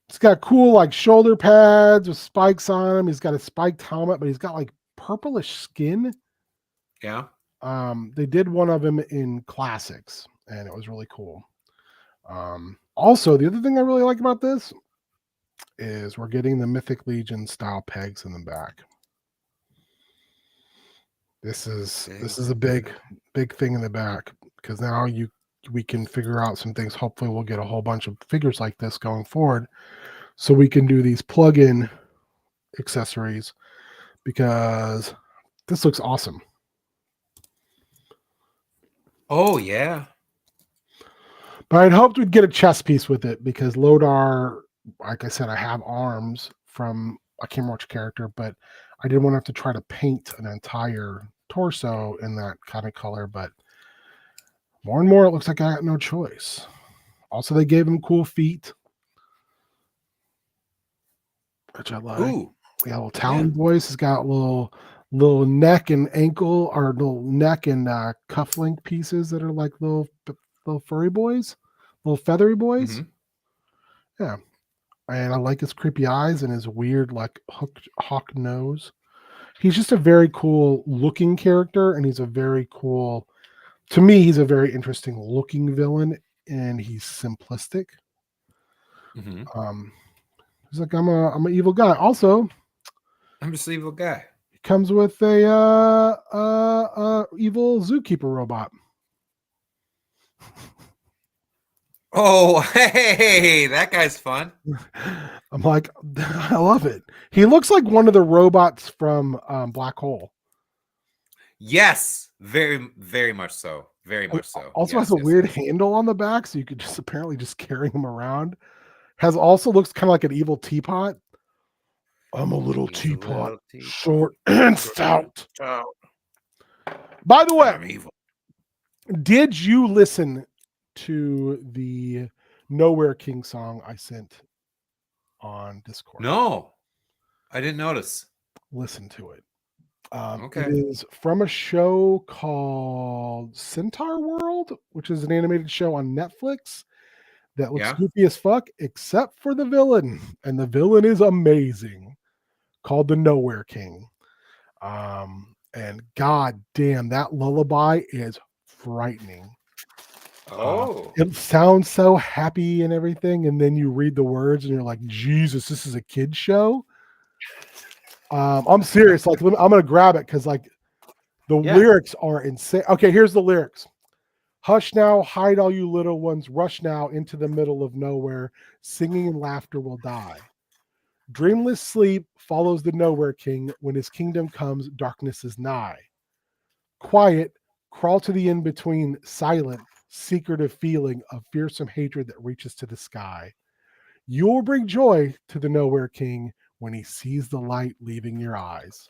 He's got cool like shoulder pads with spikes on him. He's got a spiked helmet, but he's got like purplish skin. Yeah. They did one of him in classics, and it was really cool. Also, the other thing I really like about this is we're getting the Mythic Legion style pegs in the back. This is a big thing in the back because now we can figure out some things. Hopefully we'll get a whole bunch of figures like this going forward so we can do these plug-in accessories because this looks awesome. Oh yeah. But I'd hoped we'd get a chest piece with it because Lodar, like I said, I have arms from I can't remember which character, but I didn't want to have to try to paint an entire torso in that kind of color. But more and more, it looks like I got no choice. Also, they gave him cool feet, which I like. Ooh. We got a little Talon voice. He's got little neck and ankle or little neck and cufflink pieces that are like little furry boys, little feathery boys. Mm-hmm. Yeah. And I like his creepy eyes and his weird like hawk nose. He's just a very cool looking character, and he's a very cool, to me, he's a very interesting looking villain, and he's simplistic. Mm-hmm. He's like, I'm an evil guy. Also, I'm just an evil guy. He comes with a evil zookeeper robot. Oh, hey, that guy's fun. I'm like, I love it. He looks like one of the robots from Black Hole. Yes, very, very much so. Very It much so. also has Yes, a yes, weird yes. handle on the back, so you could just apparently just carry him around. Has also looks kind of like an evil teapot. I'm a little He's a teapot, little teapot. short and Short and stout. stout. By the way, I'm evil. did you listen to the Nowhere King song I sent on Discord? No, I didn't notice. Listen to it. It Okay. is from a show called Centaur World, which is an animated show on Netflix that looks Yeah. goofy as fuck, except for the villain. And the villain is amazing, called the Nowhere King. And god damn, that lullaby is frightening. Oh. It sounds so happy and everything, and then you read the words and you're like, Jesus, this is a kid's show. I'm serious. Like, I'm gonna grab it because like the Yeah. lyrics are insane. Okay, here's the lyrics. Hush now, hide all you little ones, rush now into the middle of nowhere. Singing and laughter will die. Dreamless sleep follows the Nowhere King. When his kingdom comes, darkness is nigh. Quiet, crawl to the in between, silent, secretive feeling of fearsome hatred that reaches to the sky. You will bring joy to the Nowhere King when he sees the light leaving your eyes.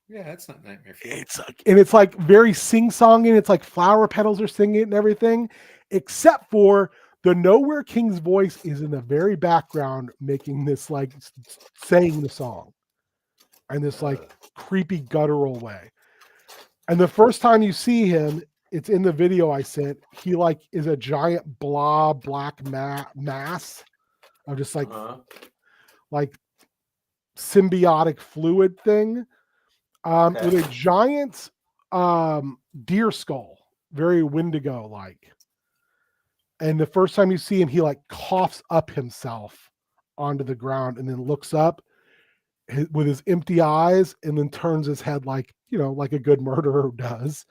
Yeah, that's not Nightmare Fuel. It's like very sing-songing. It's like flower petals are singing it and everything, except for the Nowhere King's voice is in the very background, making this like saying the song in this like creepy guttural way. And the first time you see him, it's in the video I sent. He like is a giant blob black mass of just like symbiotic fluid thing with a giant deer skull, very Wendigo like. And the first time you see him, he like coughs up himself onto the ground and then looks up with his empty eyes and then turns his head like, you know, like a good murderer does.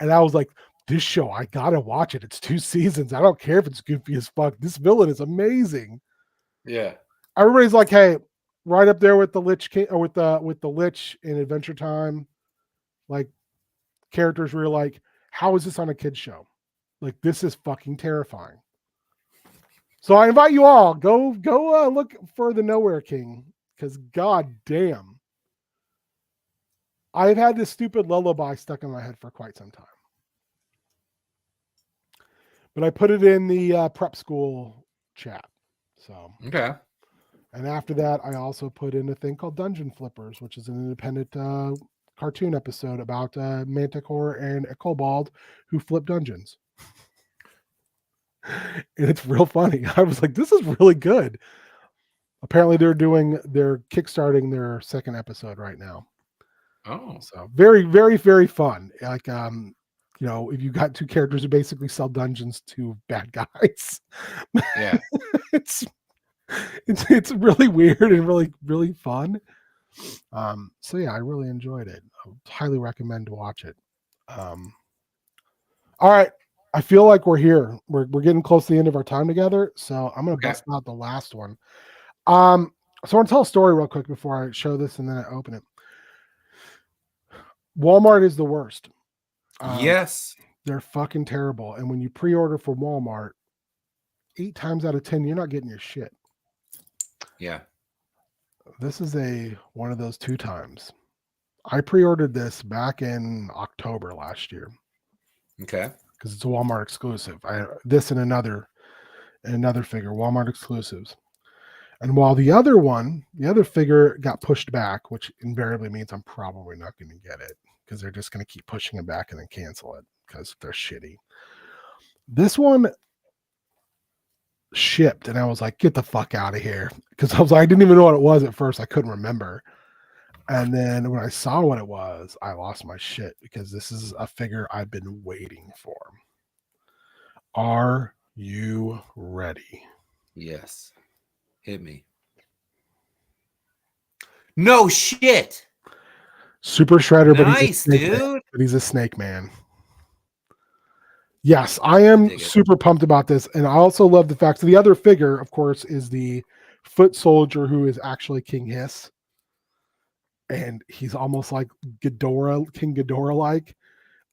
And I was like, this show, I gotta watch it. It's 2 seasons. I don't care if it's goofy as fuck. This villain is amazing. Yeah. Everybody's like, hey, right up there with the Lich King or with the Lich in Adventure Time. Like characters where you're like, how is this on a kid's show? Like this is fucking terrifying. So I invite you all, go look for the Nowhere King, because god damn. I've had this stupid lullaby stuck in my head for quite some time. But I put it in the prep school chat. So Okay. and after that, I also put in a thing called Dungeon Flippers, which is an independent cartoon episode about Manticore and a kobold who flip dungeons. And it's real funny. I was like, this is really good. Apparently, they're kickstarting their second episode right now. Oh. So very, very, very fun. Like, you know, if you got 2 characters who basically sell dungeons to bad guys, Yeah. it's really weird and really, really fun. So yeah, I really enjoyed it. I would highly recommend to watch it. All right. I feel like we're here. We're getting close to the end of our time together. So I'm gonna bust out the last one. So I want to tell a story real quick before I show this and then I open it. Walmart is the worst. Yes. They're fucking terrible. And when you pre-order for Walmart, 8 times out of 10, you're not getting your shit. Yeah. This is one of those 2 times. I pre-ordered this back in October last year. Okay. Because it's a Walmart exclusive. This and another figure, Walmart exclusives. And while the other figure got pushed back, which invariably means I'm probably not going to get it because they're just going to keep pushing it back and then cancel it because they're shitty. This one shipped and I was like, get the fuck out of here. Because I didn't even know what it was at first. I couldn't remember. And then when I saw what it was, I lost my shit because this is a figure I've been waiting for. Are you ready? Yes. Hit me. No shit. Super Shredder, nice, but he's a snake man. Yes, I am super pumped about this. And I also love the fact that the other figure, of course, is the foot soldier who is actually King Hiss. And he's almost like King Ghidorah like.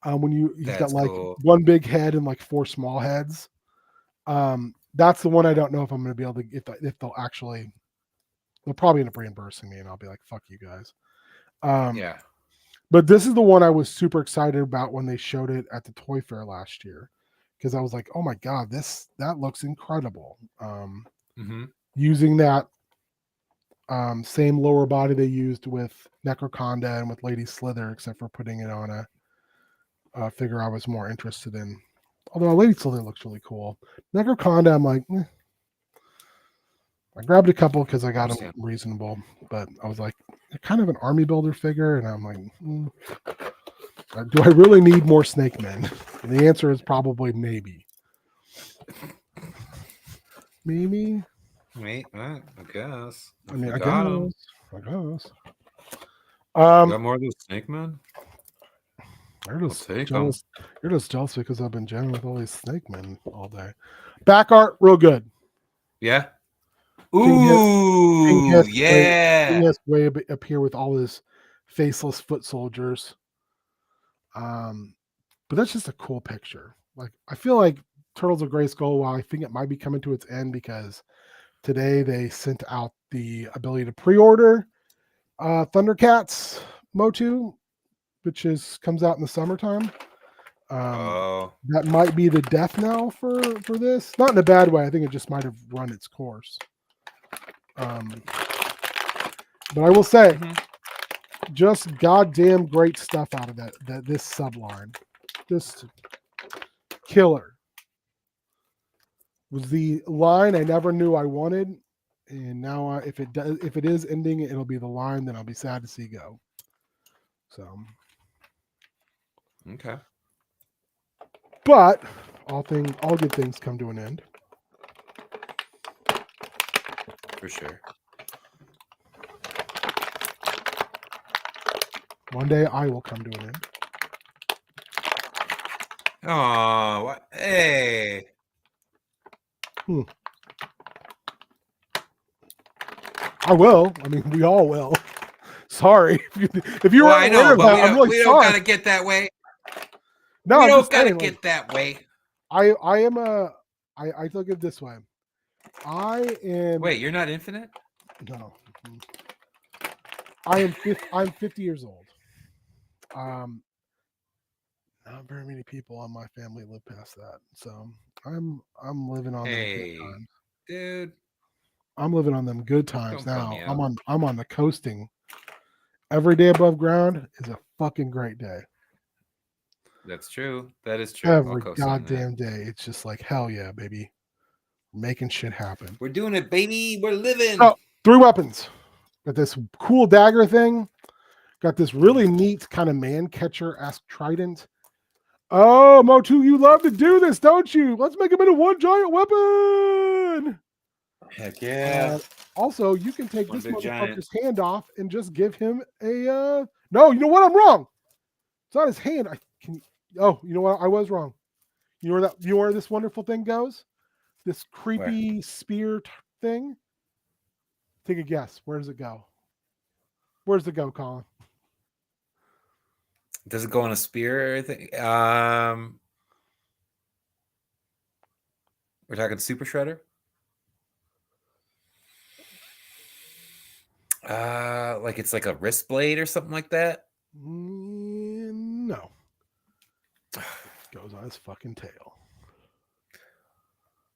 He's got That's like cool. one big head and like 4 small heads. That's the one I don't know if I'm going to be able to if they'll actually. They'll probably end up reimbursing me, and I'll be like, "Fuck you guys." Yeah. But this is the one I was super excited about when they showed it at the Toy Fair last year, because I was like, "Oh my god, that looks incredible." Mm-hmm. Using that same lower body they used with Necroconda and with Lady Slither, except for putting it on a figure I was more interested in. Although Lady Slither looks really cool. Necroconda, I'm like, I grabbed a couple because I got them reasonable, but I was like, kind of an army builder figure, and I'm like, do I really need more Snake Men? And the answer is probably maybe. Maybe. Wait, I guess. I mean, I got them. I guess. You got more of those Snake Men? You're I'll just take them. jealous. You're just jealous because I've been jamming with all these Snake Men all day. Back art, real good. Yeah. King Ooh, King yeah. has way appear with all his faceless foot soldiers. But that's just a cool picture. Like, I feel like Turtles of Grayskull, while I think it might be coming to its end because today they sent out the ability to pre-order Thundercats Motu, which comes out in the summertime. Oh. That might be the death knell for this. Not in a bad way. I think it just might have run its course. But I will say, just goddamn great stuff out of that this subline. Just killer. Was the line I never knew I wanted, and now if it is ending, it'll be the line that I'll be sad to see go. So, Okay. but all good things come to an end. For sure. One day I will come to an end. Oh, what? Hey. I will. I mean, we all will. Sorry if you Well, weren't I aware know, of but that. I'm really we sorry. don't gotta get that way. No, we I'm don't just gotta saying, get like, that way. I look at it this way. I am. Wait, you're not infinite? No. I'm 50 years old. Not very many people in my family live past that, so I'm living on them good Hey, times. dude. I'm living on them good times Don't call now. me out. I'm on the coasting. Every day above ground is a fucking great day. That's true. That is true. I'll Every co-sign that. goddamn day, it's just like hell yeah, baby, making shit happen. We're doing it, baby. We're living. Oh, 3 weapons. Got this cool dagger thing. Got this really neat kind of man catcher-esque trident. Oh, Motu, you love to do this, don't you? Let's make him into one giant weapon. Heck yeah. Also, you can take One this big giant. motherfucker's hand off and just give him a. No, you know what? I'm wrong. It's not his hand. I can. Oh, you know what? I was wrong. You know where that? You know where this wonderful thing goes? This creepy spear thing. Take a guess. Where does it go? Where does it go, Colin? Does it go on a spear or anything? We're talking Super Shredder? Like it's like a wrist blade or something like that? No. Goes on his fucking tail.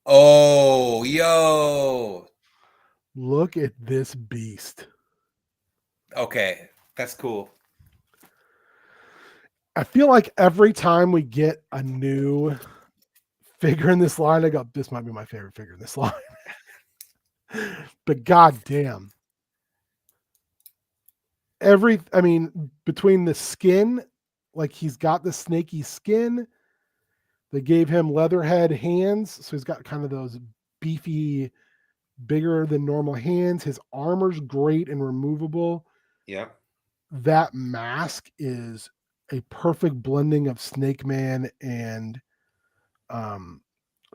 Oh, yo. Look at this beast. Okay, that's cool. I feel like every time we get a new figure in this line, I go, this might be my favorite figure in this line. But goddamn. Between the skin, like he's got the snaky skin. They gave him leatherhead hands, so he's got kind of those beefy, bigger than normal hands. His armor's great and removable. Yeah. That mask is a perfect blending of Snake Man and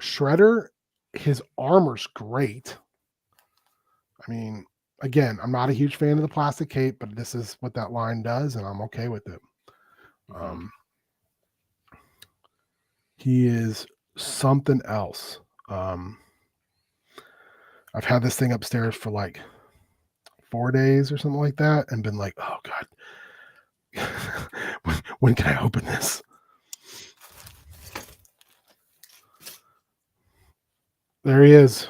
Shredder. His armor's great. I mean, again, I'm not a huge fan of the plastic cape, but this is what that line does, and I'm okay with it. He is something else. I've had this thing upstairs for like 4 days or something like that, and been like, oh god, when can I open this? There he is.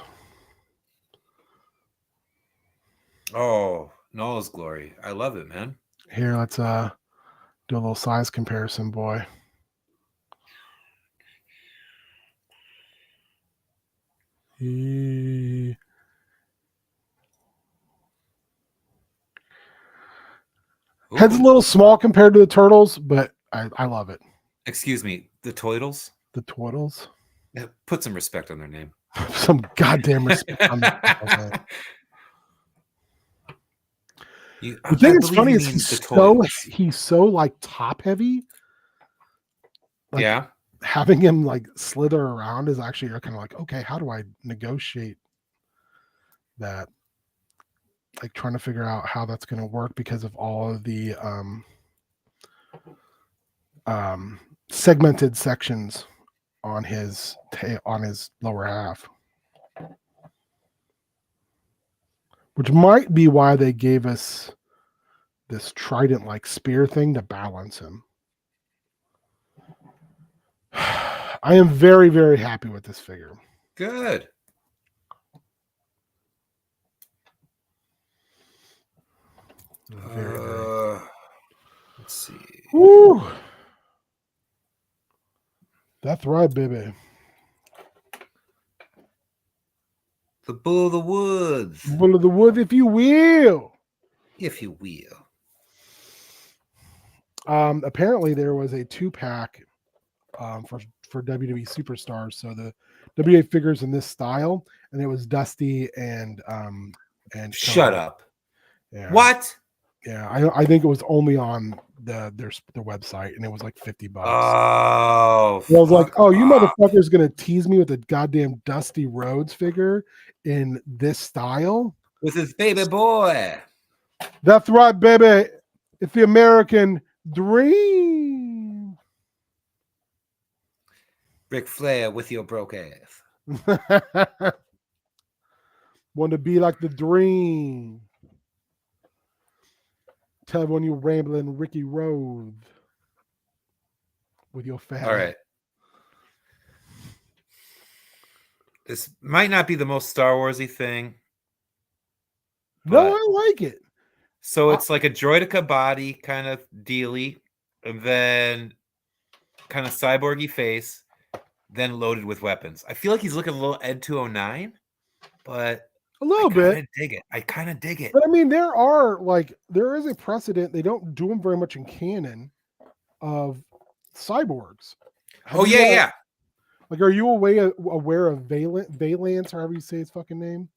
Oh, Noah's glory. I love it, man. Here, let's do a little size comparison, boy. He... Head's a little small compared to the turtles, but I love it. Excuse me, the Toidles? The Twiddles? Yeah, put some respect on their name. Some goddamn respect on that. The thing that's funny is he's so like top heavy. Like, yeah. Having him like slither around is actually, you're kind of like, okay, how do I negotiate that? Like trying to figure out how that's going to work because of all of the segmented sections on his lower half, which might be why they gave us this trident like spear thing to balance him. I am very, very happy with this figure. Good. Very. Let's see. Woo! That's right, baby. The Bull of the Woods. Bull of the Woods, if you will. If you will. Apparently there was a 2-pack for WWE Superstars. So the WA figures in this style, and it was Dusty and Shut up. Yeah. What? Yeah, I think it was only on their website, and it was like $50. Oh, I was like, oh, you motherfuckers gonna tease me with a goddamn Dusty Rhodes figure in this style with his baby boy. That's right, baby. It's the American dream. Ric Flair with your broke ass. Want to be like the dream. Tell everyone you're rambling Ricky Road with your fat. All right. This might not be the most Star Warsy thing. No, I like it. So it's like a droideka body kind of dealy, and then kind of cyborgy face, then loaded with weapons. I feel like he's looking a little Ed 209, but a little bit. I kind of dig it. But I mean, there is a precedent. They don't do them very much in canon of cyborgs. Yeah. Like, are you aware of Valance, however you say his fucking name?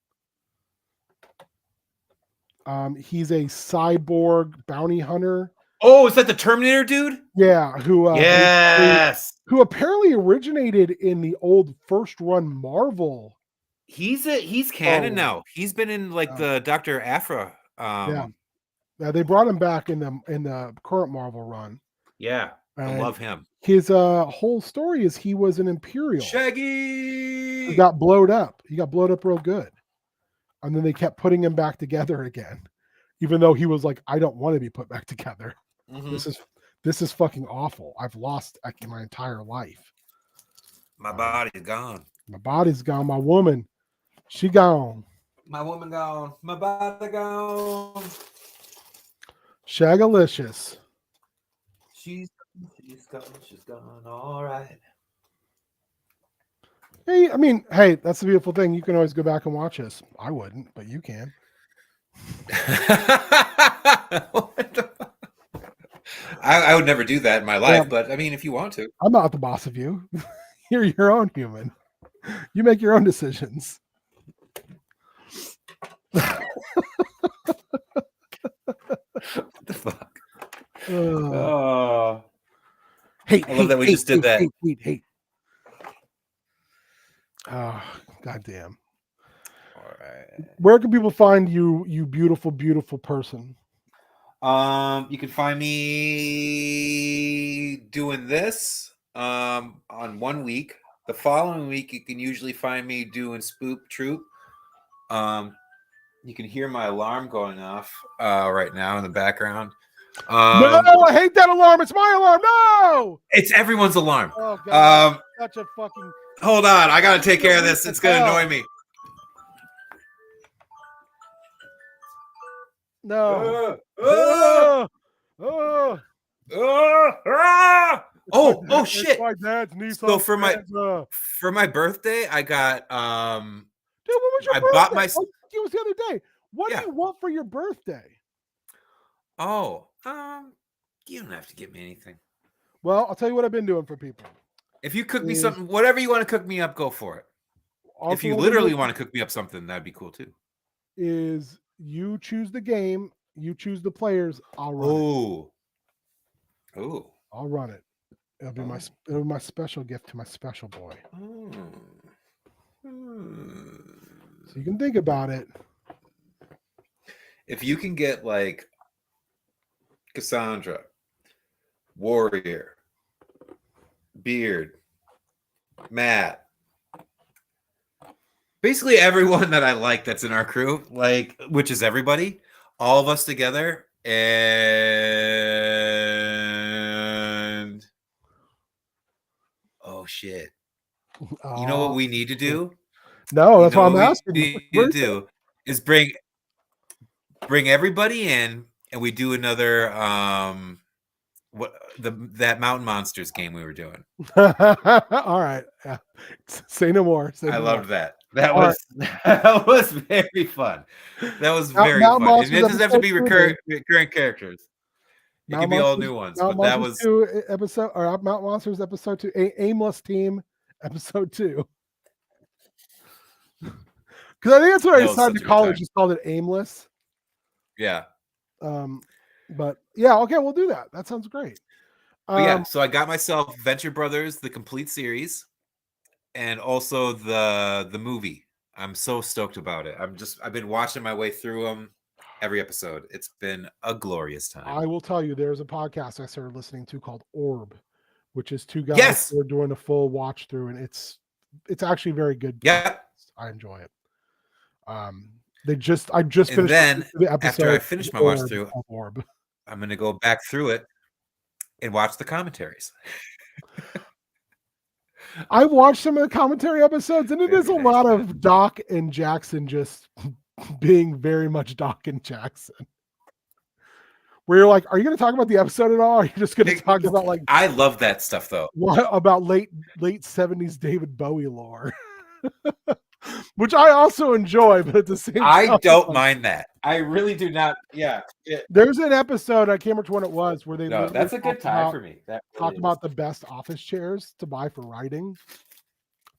He's a cyborg bounty hunter. Oh, is that the Terminator dude? Yeah, yes, who apparently originated in the old first run Marvel. He's canon now. He's been in like the Dr. Aphra. Yeah, they brought him back in the current Marvel run. Yeah, I love him. His whole story is he was an Imperial. Shaggy. He got blowed up. He got blowed up real good. And then they kept putting him back together again, even though he was like, I don't want to be put back together. Mm-hmm. This is fucking awful. I've lost my entire life. My body's gone. My body's gone. My woman, she gone. My woman gone. My body gone. Shagalicious. She's gone. She's gone. All right. Hey, I mean, hey, that's the beautiful thing. You can always go back and watch us. I wouldn't, but you can. I would never do that in my life, but I mean, if you want to. I'm not the boss of you. You're your own human. You make your own decisions. What the fuck? Hey, I love that we just did that. Hey. Oh, goddamn. All right. Where can people find you, you beautiful, beautiful person? You can find me doing this on 1 week. The following week, you can usually find me doing Spook Troop. You can hear my alarm going off right now in the background. No, I hate that alarm. It's my alarm. No, it's everyone's alarm. Oh God, such a fucking. Hold on, I gotta take care of this. It's gonna annoy me. No. Oh shit! My dad's niece. So for my birthday, I got Dude, what was your birthday? bought my. It was the other day. What do you want for your birthday? Oh, you don't have to get me anything. Well, I'll tell you what I've been doing for people. If you cook me something, whatever you want to cook me up, go for it. If you literally want to cook me up something, that'd be cool too. Is you choose the game, you choose the players, I'll run it. Oh. I'll run it. It'll be my special gift to my special boy. So you can think about it. If you can get like Cassandra, Warrior, Beard, Matt, basically everyone that I like that's in our crew, like, which is everybody, all of us together, and oh shit. You know what we need to do? No, that's what I'm asking. What we need to do is bring everybody in, and we do another that Mountain Monsters game we were doing. All right. Yeah. Say no more. I loved that. That was very fun. That was very fun. And it doesn't have to be recurring characters. It could be all new ones. But that was episode or Mountain Monsters episode 2, Aimless Team episode 2. Because I think that's what I decided to call it. Just called it Aimless. Yeah. But yeah, okay, we'll do that. That sounds great. Yeah, so I got myself Venture Brothers, the complete series, and also the movie. I'm so stoked about it. I've been watching my way through them every episode. It's been a glorious time. I will tell you, there's a podcast I started listening to called Orb, which is two guys who are doing a full watch through, and it's actually very good. Yeah, I enjoy it. I just finished. And then the episode after I finish my watch through, Orb, I'm going to go back through it and watch the commentaries. I watched some of the commentary episodes, and it is a lot of Doc and Jackson just being very much Doc and Jackson. Where you're like, are you going to talk about the episode at all? Or are you just going to talk about like? I love that stuff though. What about late 70s David Bowie lore? Which I also enjoy, but at the same time, I don't mind that. I really do not. Yeah. There's an episode, I can't remember when it was, where they that's a good time for me. That talk about the best office chairs to buy for writing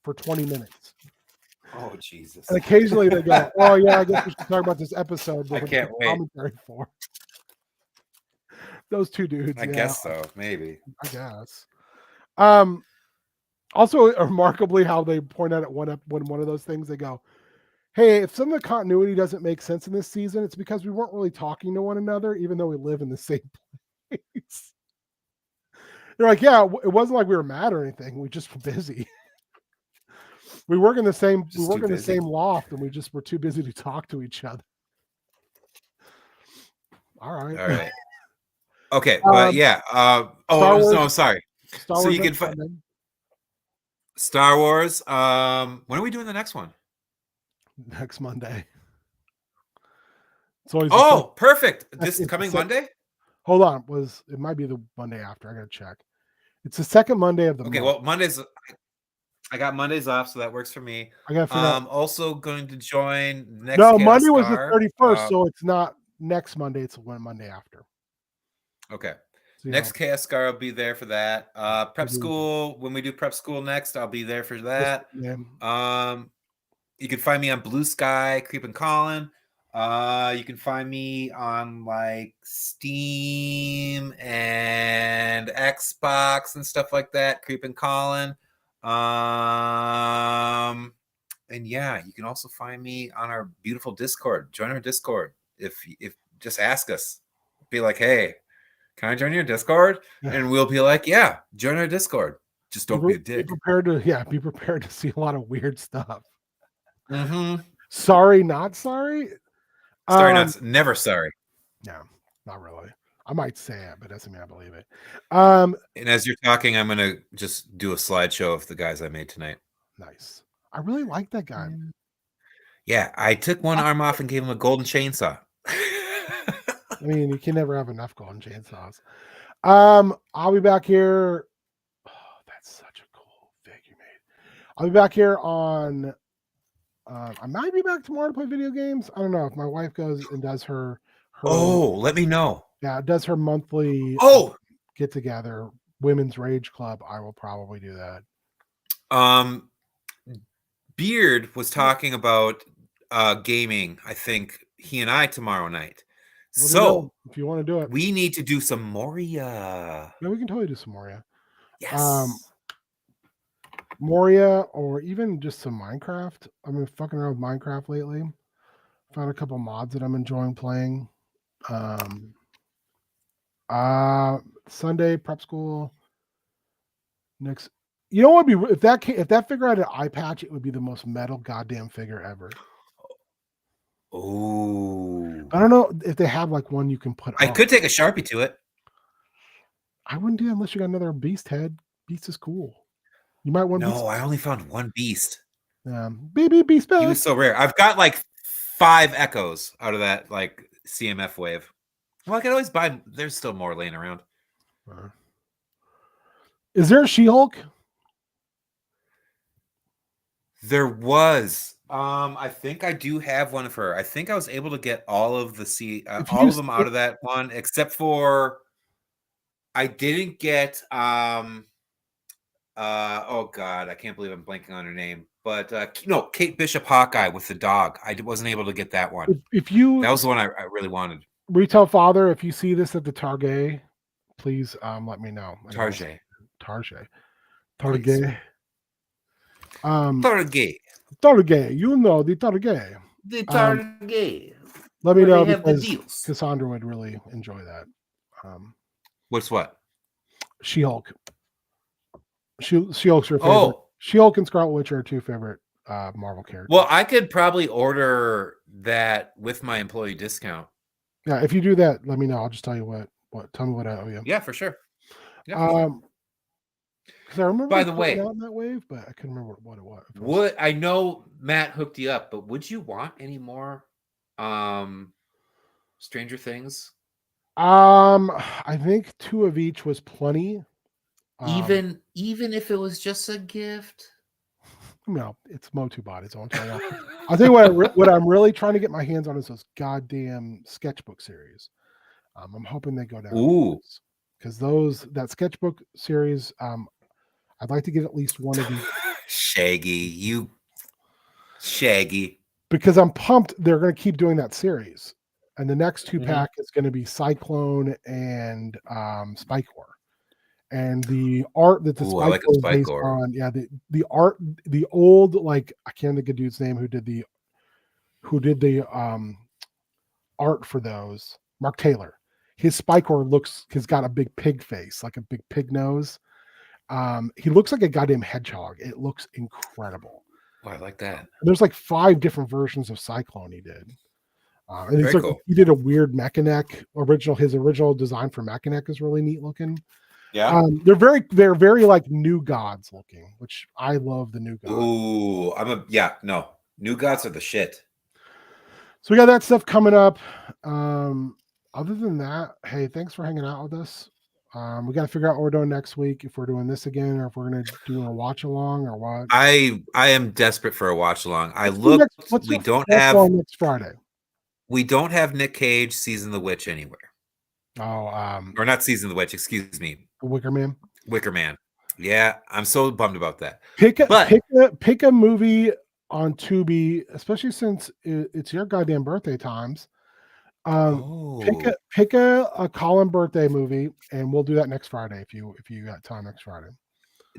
for 20 minutes. Oh, Jesus. And occasionally they go, oh, yeah, I guess we should talk about this episode. I can't wait. Commentary for those two dudes. I guess so. Maybe. I guess. Also, remarkably, how they point out at one of those things, they go, hey, if some of the continuity doesn't make sense in this season, it's because we weren't really talking to one another, even though we live in the same place. They're like, yeah, it wasn't like we were mad or anything. We just were busy. We work in the same loft, and we just were too busy to talk to each other. All right. Okay, but yeah. No, sorry. So you can find Star Wars. When are we doing the next one? Next Monday. Perfect. This coming Monday? Hold on. It might be the Monday after. I gotta check. It's the second Monday of the month. Okay, well, Mondays. I got Mondays off, so that works for me. I'm also going to join next. No, Monday was the 31st, so it's not next Monday. It's one Monday after. Okay. So, next KSCAR, I'll be there for that. Prep school, when we do prep school next, I'll be there for that. You can find me on Blue Sky, Creepin' Colin. You can find me on like Steam and Xbox and stuff like that, Creepin' Colin. And yeah, you can also find me on our beautiful Discord. Join our Discord. If just ask us, be like, hey, can I join your Discord? And we'll be like, yeah, join our Discord. Just don't be a dick. Be prepared to see a lot of weird stuff. Mm-hmm. Sorry, not sorry. Sorry, never sorry. No, not really. I might say it, but doesn't mean I believe it. And as you're talking, I'm gonna just do a slideshow of the guys I made tonight. Nice. I really like that guy. Yeah, I took one arm off and gave him a golden chainsaw. I mean, you can never have enough golden chainsaws. I'll be back here. Oh, that's such a cool fig you made. I'll be back here on. I might be back tomorrow to play video games. I don't know if my wife goes and does her. Oh, let me know. Yeah, does her monthly. Get together, Women's Rage Club. I will probably do that. Beard was talking about gaming. I think he and I tomorrow night. So if you want to do it, we need to do some Moria. Yeah, we can totally do some Moria. Yes. Moria, or even just some Minecraft. I've been fucking around with Minecraft lately. Found a couple mods that I'm enjoying playing. Sunday prep school. Next, you know what would be if that figure had an eye patch, it would be the most metal goddamn figure ever. Oh, I don't know if they have like one you can put. I could take a Sharpie to it. I wouldn't do that unless you got another beast head. Beast is cool. You might want. No, I only found one beast. Baby beast. He was so rare. I've got like 5 echoes out of that like CMF wave. Well, I could always buy. There's still more laying around. Is there a She-Hulk? There was. I think I do have one of her. I think I was able to get all of the all of them out of that one, except for I didn't get. Oh God, I can't believe I'm blanking on her name. But no, Kate Bishop Hawkeye with the dog. I wasn't able to get that one. If you, that was the one I really wanted. Retail father, if you see this at the Target, please let me know. Target. Target. Target. You know the Target. The Target. Let me know because Cassandra would really enjoy that. What's what? She-Hulk. She-Hulk's your favorite. Oh. She-Hulk and Scarlet Witch are 2 favorite Marvel characters. Well, I could probably order that with my employee discount. Yeah, if you do that, let me know. I'll just tell you what. Tell me what I owe you. Yeah, for sure. Yeah, because I remember. By the way, out in that wave, but I couldn't remember what it was. Would I know Matt hooked you up? But would you want any more Stranger Things? I think 2 of each was plenty. Even if it was just a gift. No, it's Motubot. It's on. I'll tell you what I'm really trying to get my hands on is those goddamn sketchbook series. I'm hoping they go down. Ooh, because that sketchbook series, I'd like to get at least one of these. Shaggy. Because I'm pumped they're going to keep doing that series, and the next 2-pack is going to be Cyclone and Spikor. And the art that the Spike is based on, the art, the old, like, I can't think of dude's name who did the art for those. Mark Taylor. His Spikor has got a big pig face, like a big pig nose. He looks like a goddamn hedgehog. It looks incredible. Oh, I like that. There's like 5 different versions of Cyclone he did. And Very cool. He did a weird Mechanic his original design for Mechanic is really neat looking. Yeah. They're very like New Gods looking, which I love the New Gods. Ooh, New Gods are the shit. So we got that stuff coming up. Other than that, hey, thanks for hanging out with us. We got to figure out what we're doing next week, if we're doing this again or if we're going to do a watch along or what. I am desperate for a watch along. We don't have next Friday. We don't have Nick Cage Season of the Witch anywhere. Oh, or not Season of the Witch, excuse me. Wicker Man. Yeah, I'm so bummed about that. Pick a movie on Tubi, especially since it's your goddamn birthday times. Pick a Colin birthday movie, and we'll do that next Friday if you got time next Friday.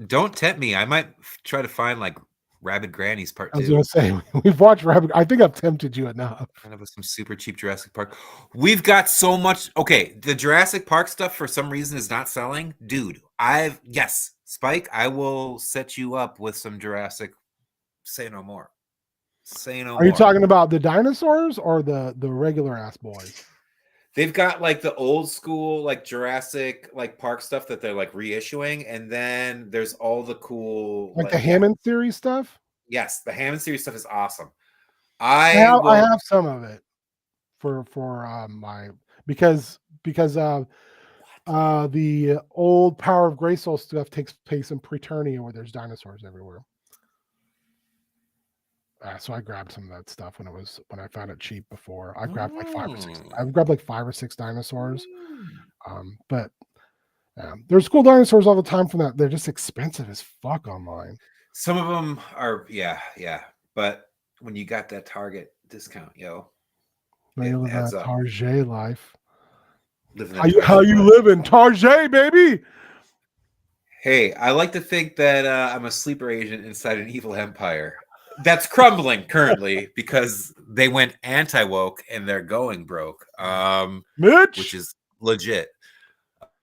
Don't tempt me. I might try to find like Rabid Grannies Part 2. I was gonna say we've watched Rabid. I think I've tempted you enough. Kind of some super cheap Jurassic Park. We've got so much. Okay, the Jurassic Park stuff for some reason is not selling, dude. Spike, I will set you up with some Jurassic. Say no more. Say no Are you more. talking about the dinosaurs or the regular ass boys? They've got like the old school, like Jurassic, like park stuff that they're like reissuing, and then there's all the cool, Like like the yeah, Hammond series stuff? yes, the Hammond series stuff is awesome. I I have I will. have some of it for my because the old Power of Grayskull stuff takes place in Preternia where there's dinosaurs everywhere. So I grabbed some of that stuff when I found it cheap before. I grabbed like five or six. Mm. I've grabbed like 5 or 6 dinosaurs. But there's cool dinosaurs all the time from that. They're just expensive as fuck online. Some of them are, yeah, yeah. But when you got that Target discount, Now it you live adds that up. Target life. Living How that you Target life. living? Target, baby. Hey, I like to think that I'm a sleeper agent inside an evil empire that's crumbling currently because they went anti-woke and they're going broke, which Mitch. is legit.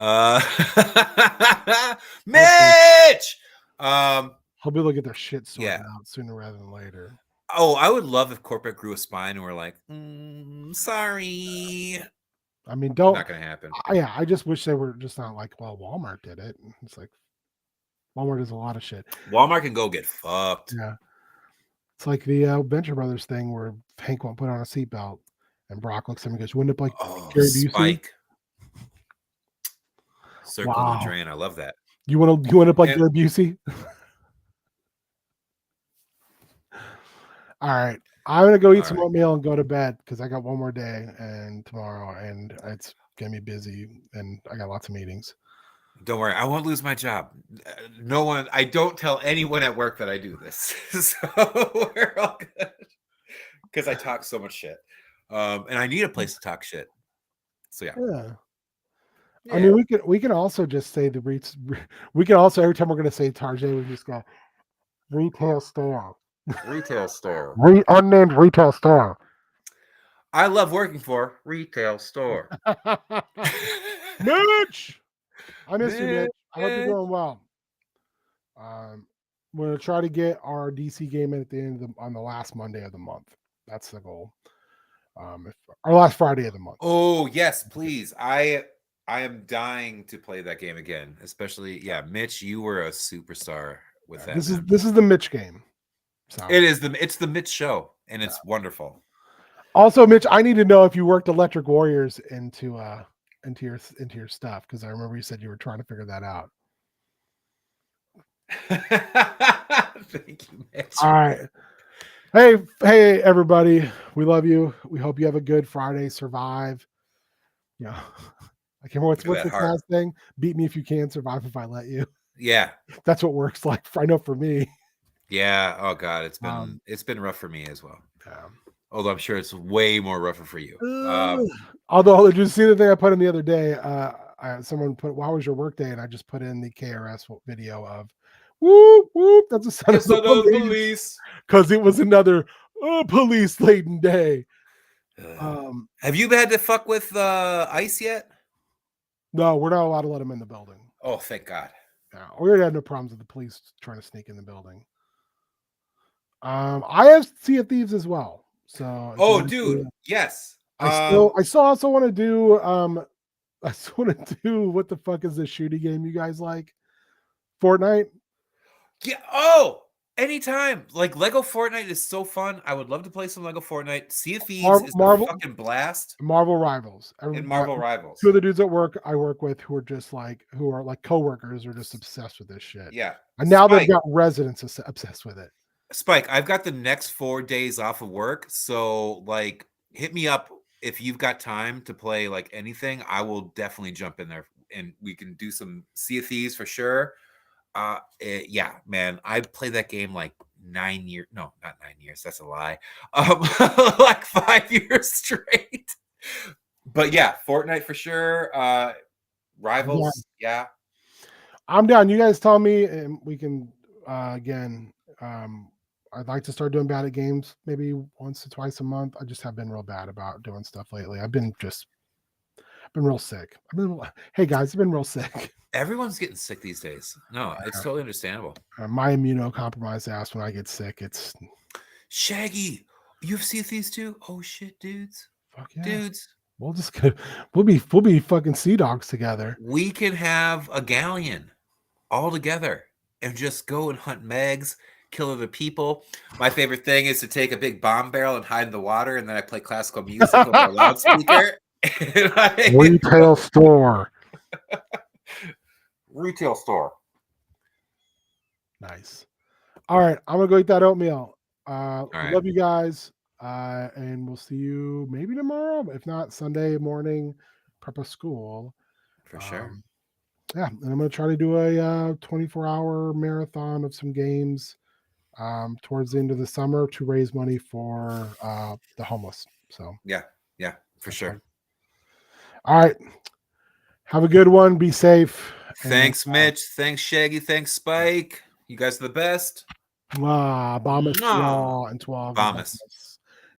Uh, Hopefully, Mitch. Um, hopefully they'll get their shit sorted yeah. out sooner rather than later. Oh, I would love if corporate grew a spine and we're like, sorry, I mean, don't. not gonna happen. Yeah, I just wish they were just not like, well, Walmart did it. It's like Walmart does a lot of shit. Walmart can go get fucked. Yeah, it's like the Venture Brothers thing where Hank won't put on a seatbelt, and Brock looks at him and goes, "Wouldn't it like Oh, Gary Busey?" Spike circling the Wow, drain. I love that. you want up like And Gary Busey? All right, I'm gonna go eat all some right. oatmeal and go to bed because I got one more day and tomorrow, and it's gonna be busy, and I got lots of meetings. Don't worry, I won't lose my job. No one, I don't tell anyone at work that I do this. So we're all good because I talk so much shit. And I need a place to talk shit. So yeah. Yeah. I Yeah. mean, we can also just say the REITs. We can also every time we're gonna say Target, we just go retail store, Retail store. unnamed retail store. I love working for retail store. Mitch, I miss you, Man. Mitch. I hope you're doing well. Um, we're gonna try to get our DC game in at the end of on the last Monday of the month. That's the goal. Our last Friday of the month. Oh yes, please. I am dying to play that game again. Especially, yeah, Mitch, you were a superstar with that, This is man. this is the Mitch game. So It's the Mitch show, and it's wonderful. also, Mitch, I need to know if you worked Electric Warriors into your stuff because I remember you said you were trying to figure that out. Thank you, Mitch. All right. Hey, everybody. We love you. We hope you have a good Friday. Survive. Yeah. I can't remember Look at what's that the heart. last thing. Beat me if you can. Survive if I let you. Yeah. That's what works. Like I know for me. Yeah. Oh God, Um, it's been rough for me as well. yeah. Although I'm sure it's way more rougher for you. Although, did you see the thing I put in the other day? Someone put, "How was your workday?" And I just put in the KRS video of, "Whoop whoop." That's the son of Yes, the I know the police police. because it was another police laden day. Uh, Um, have you had to fuck with ICE yet? no, we're not allowed to let them in the building. Oh, thank God. Yeah, we already had no problems with the police trying to sneak in the building. I have Sea of Thieves as well. So if you Oh, want dude. to, Yes. I still also want to do I still want to do what the fuck is this shooting game you guys like? Fortnite? Yeah. Oh, anytime. Like Lego Fortnite is so fun. I would love to play some Lego Fortnite. Sea of Thieves is a Marvel fucking blast. Marvel Rivals. And Marvel Two of Rivals. the dudes at work I work with who are like coworkers are just obsessed with this shit. Yeah. And now they've Spike. got residents obsessed with it. Spike, I've got the next 4 days off of work. So like hit me up if you've got time to play like anything. I will definitely jump in there and we can do some Sea of Thieves for sure. Yeah, man. I played that game like 9 years. No, not 9 years. That's a lie. Like 5 years straight. But yeah, Fortnite for sure. Rivals, yeah. I'm down. You guys tell me, and we can again. I'd like to start doing bad at games, maybe once or twice a month. I just have been real bad about doing stuff lately. I've been just been real sick. Hey guys, I've been real sick. Everyone's getting sick these days. No, it's totally understandable. My immunocompromised ass, when I get sick, it's Shaggy, you've seen these two? Oh shit, dudes. fuck yeah. Dudes. We'll just go, we'll be fucking sea dogs together. We can have a galleon all together and just go and hunt megs, kill other people. My favorite thing is to take a big bomb barrel and hide in the water, and then I play classical music over a loudspeaker. Retail store. Retail store. Nice. All right, I'm gonna go eat that oatmeal. right. Love you guys, and we'll see you maybe tomorrow. If not, Sunday morning, prep of school. For sure. Yeah, and I'm gonna try to do a 24-hour marathon of some games towards the end of the summer to raise money for the homeless. So yeah, for sure. Fun. All right, have a good one. Be safe. Thanks, Mitch. Thanks, Shaggy. Thanks, Spike. You guys are the best. Bombus, and 12. Bombus.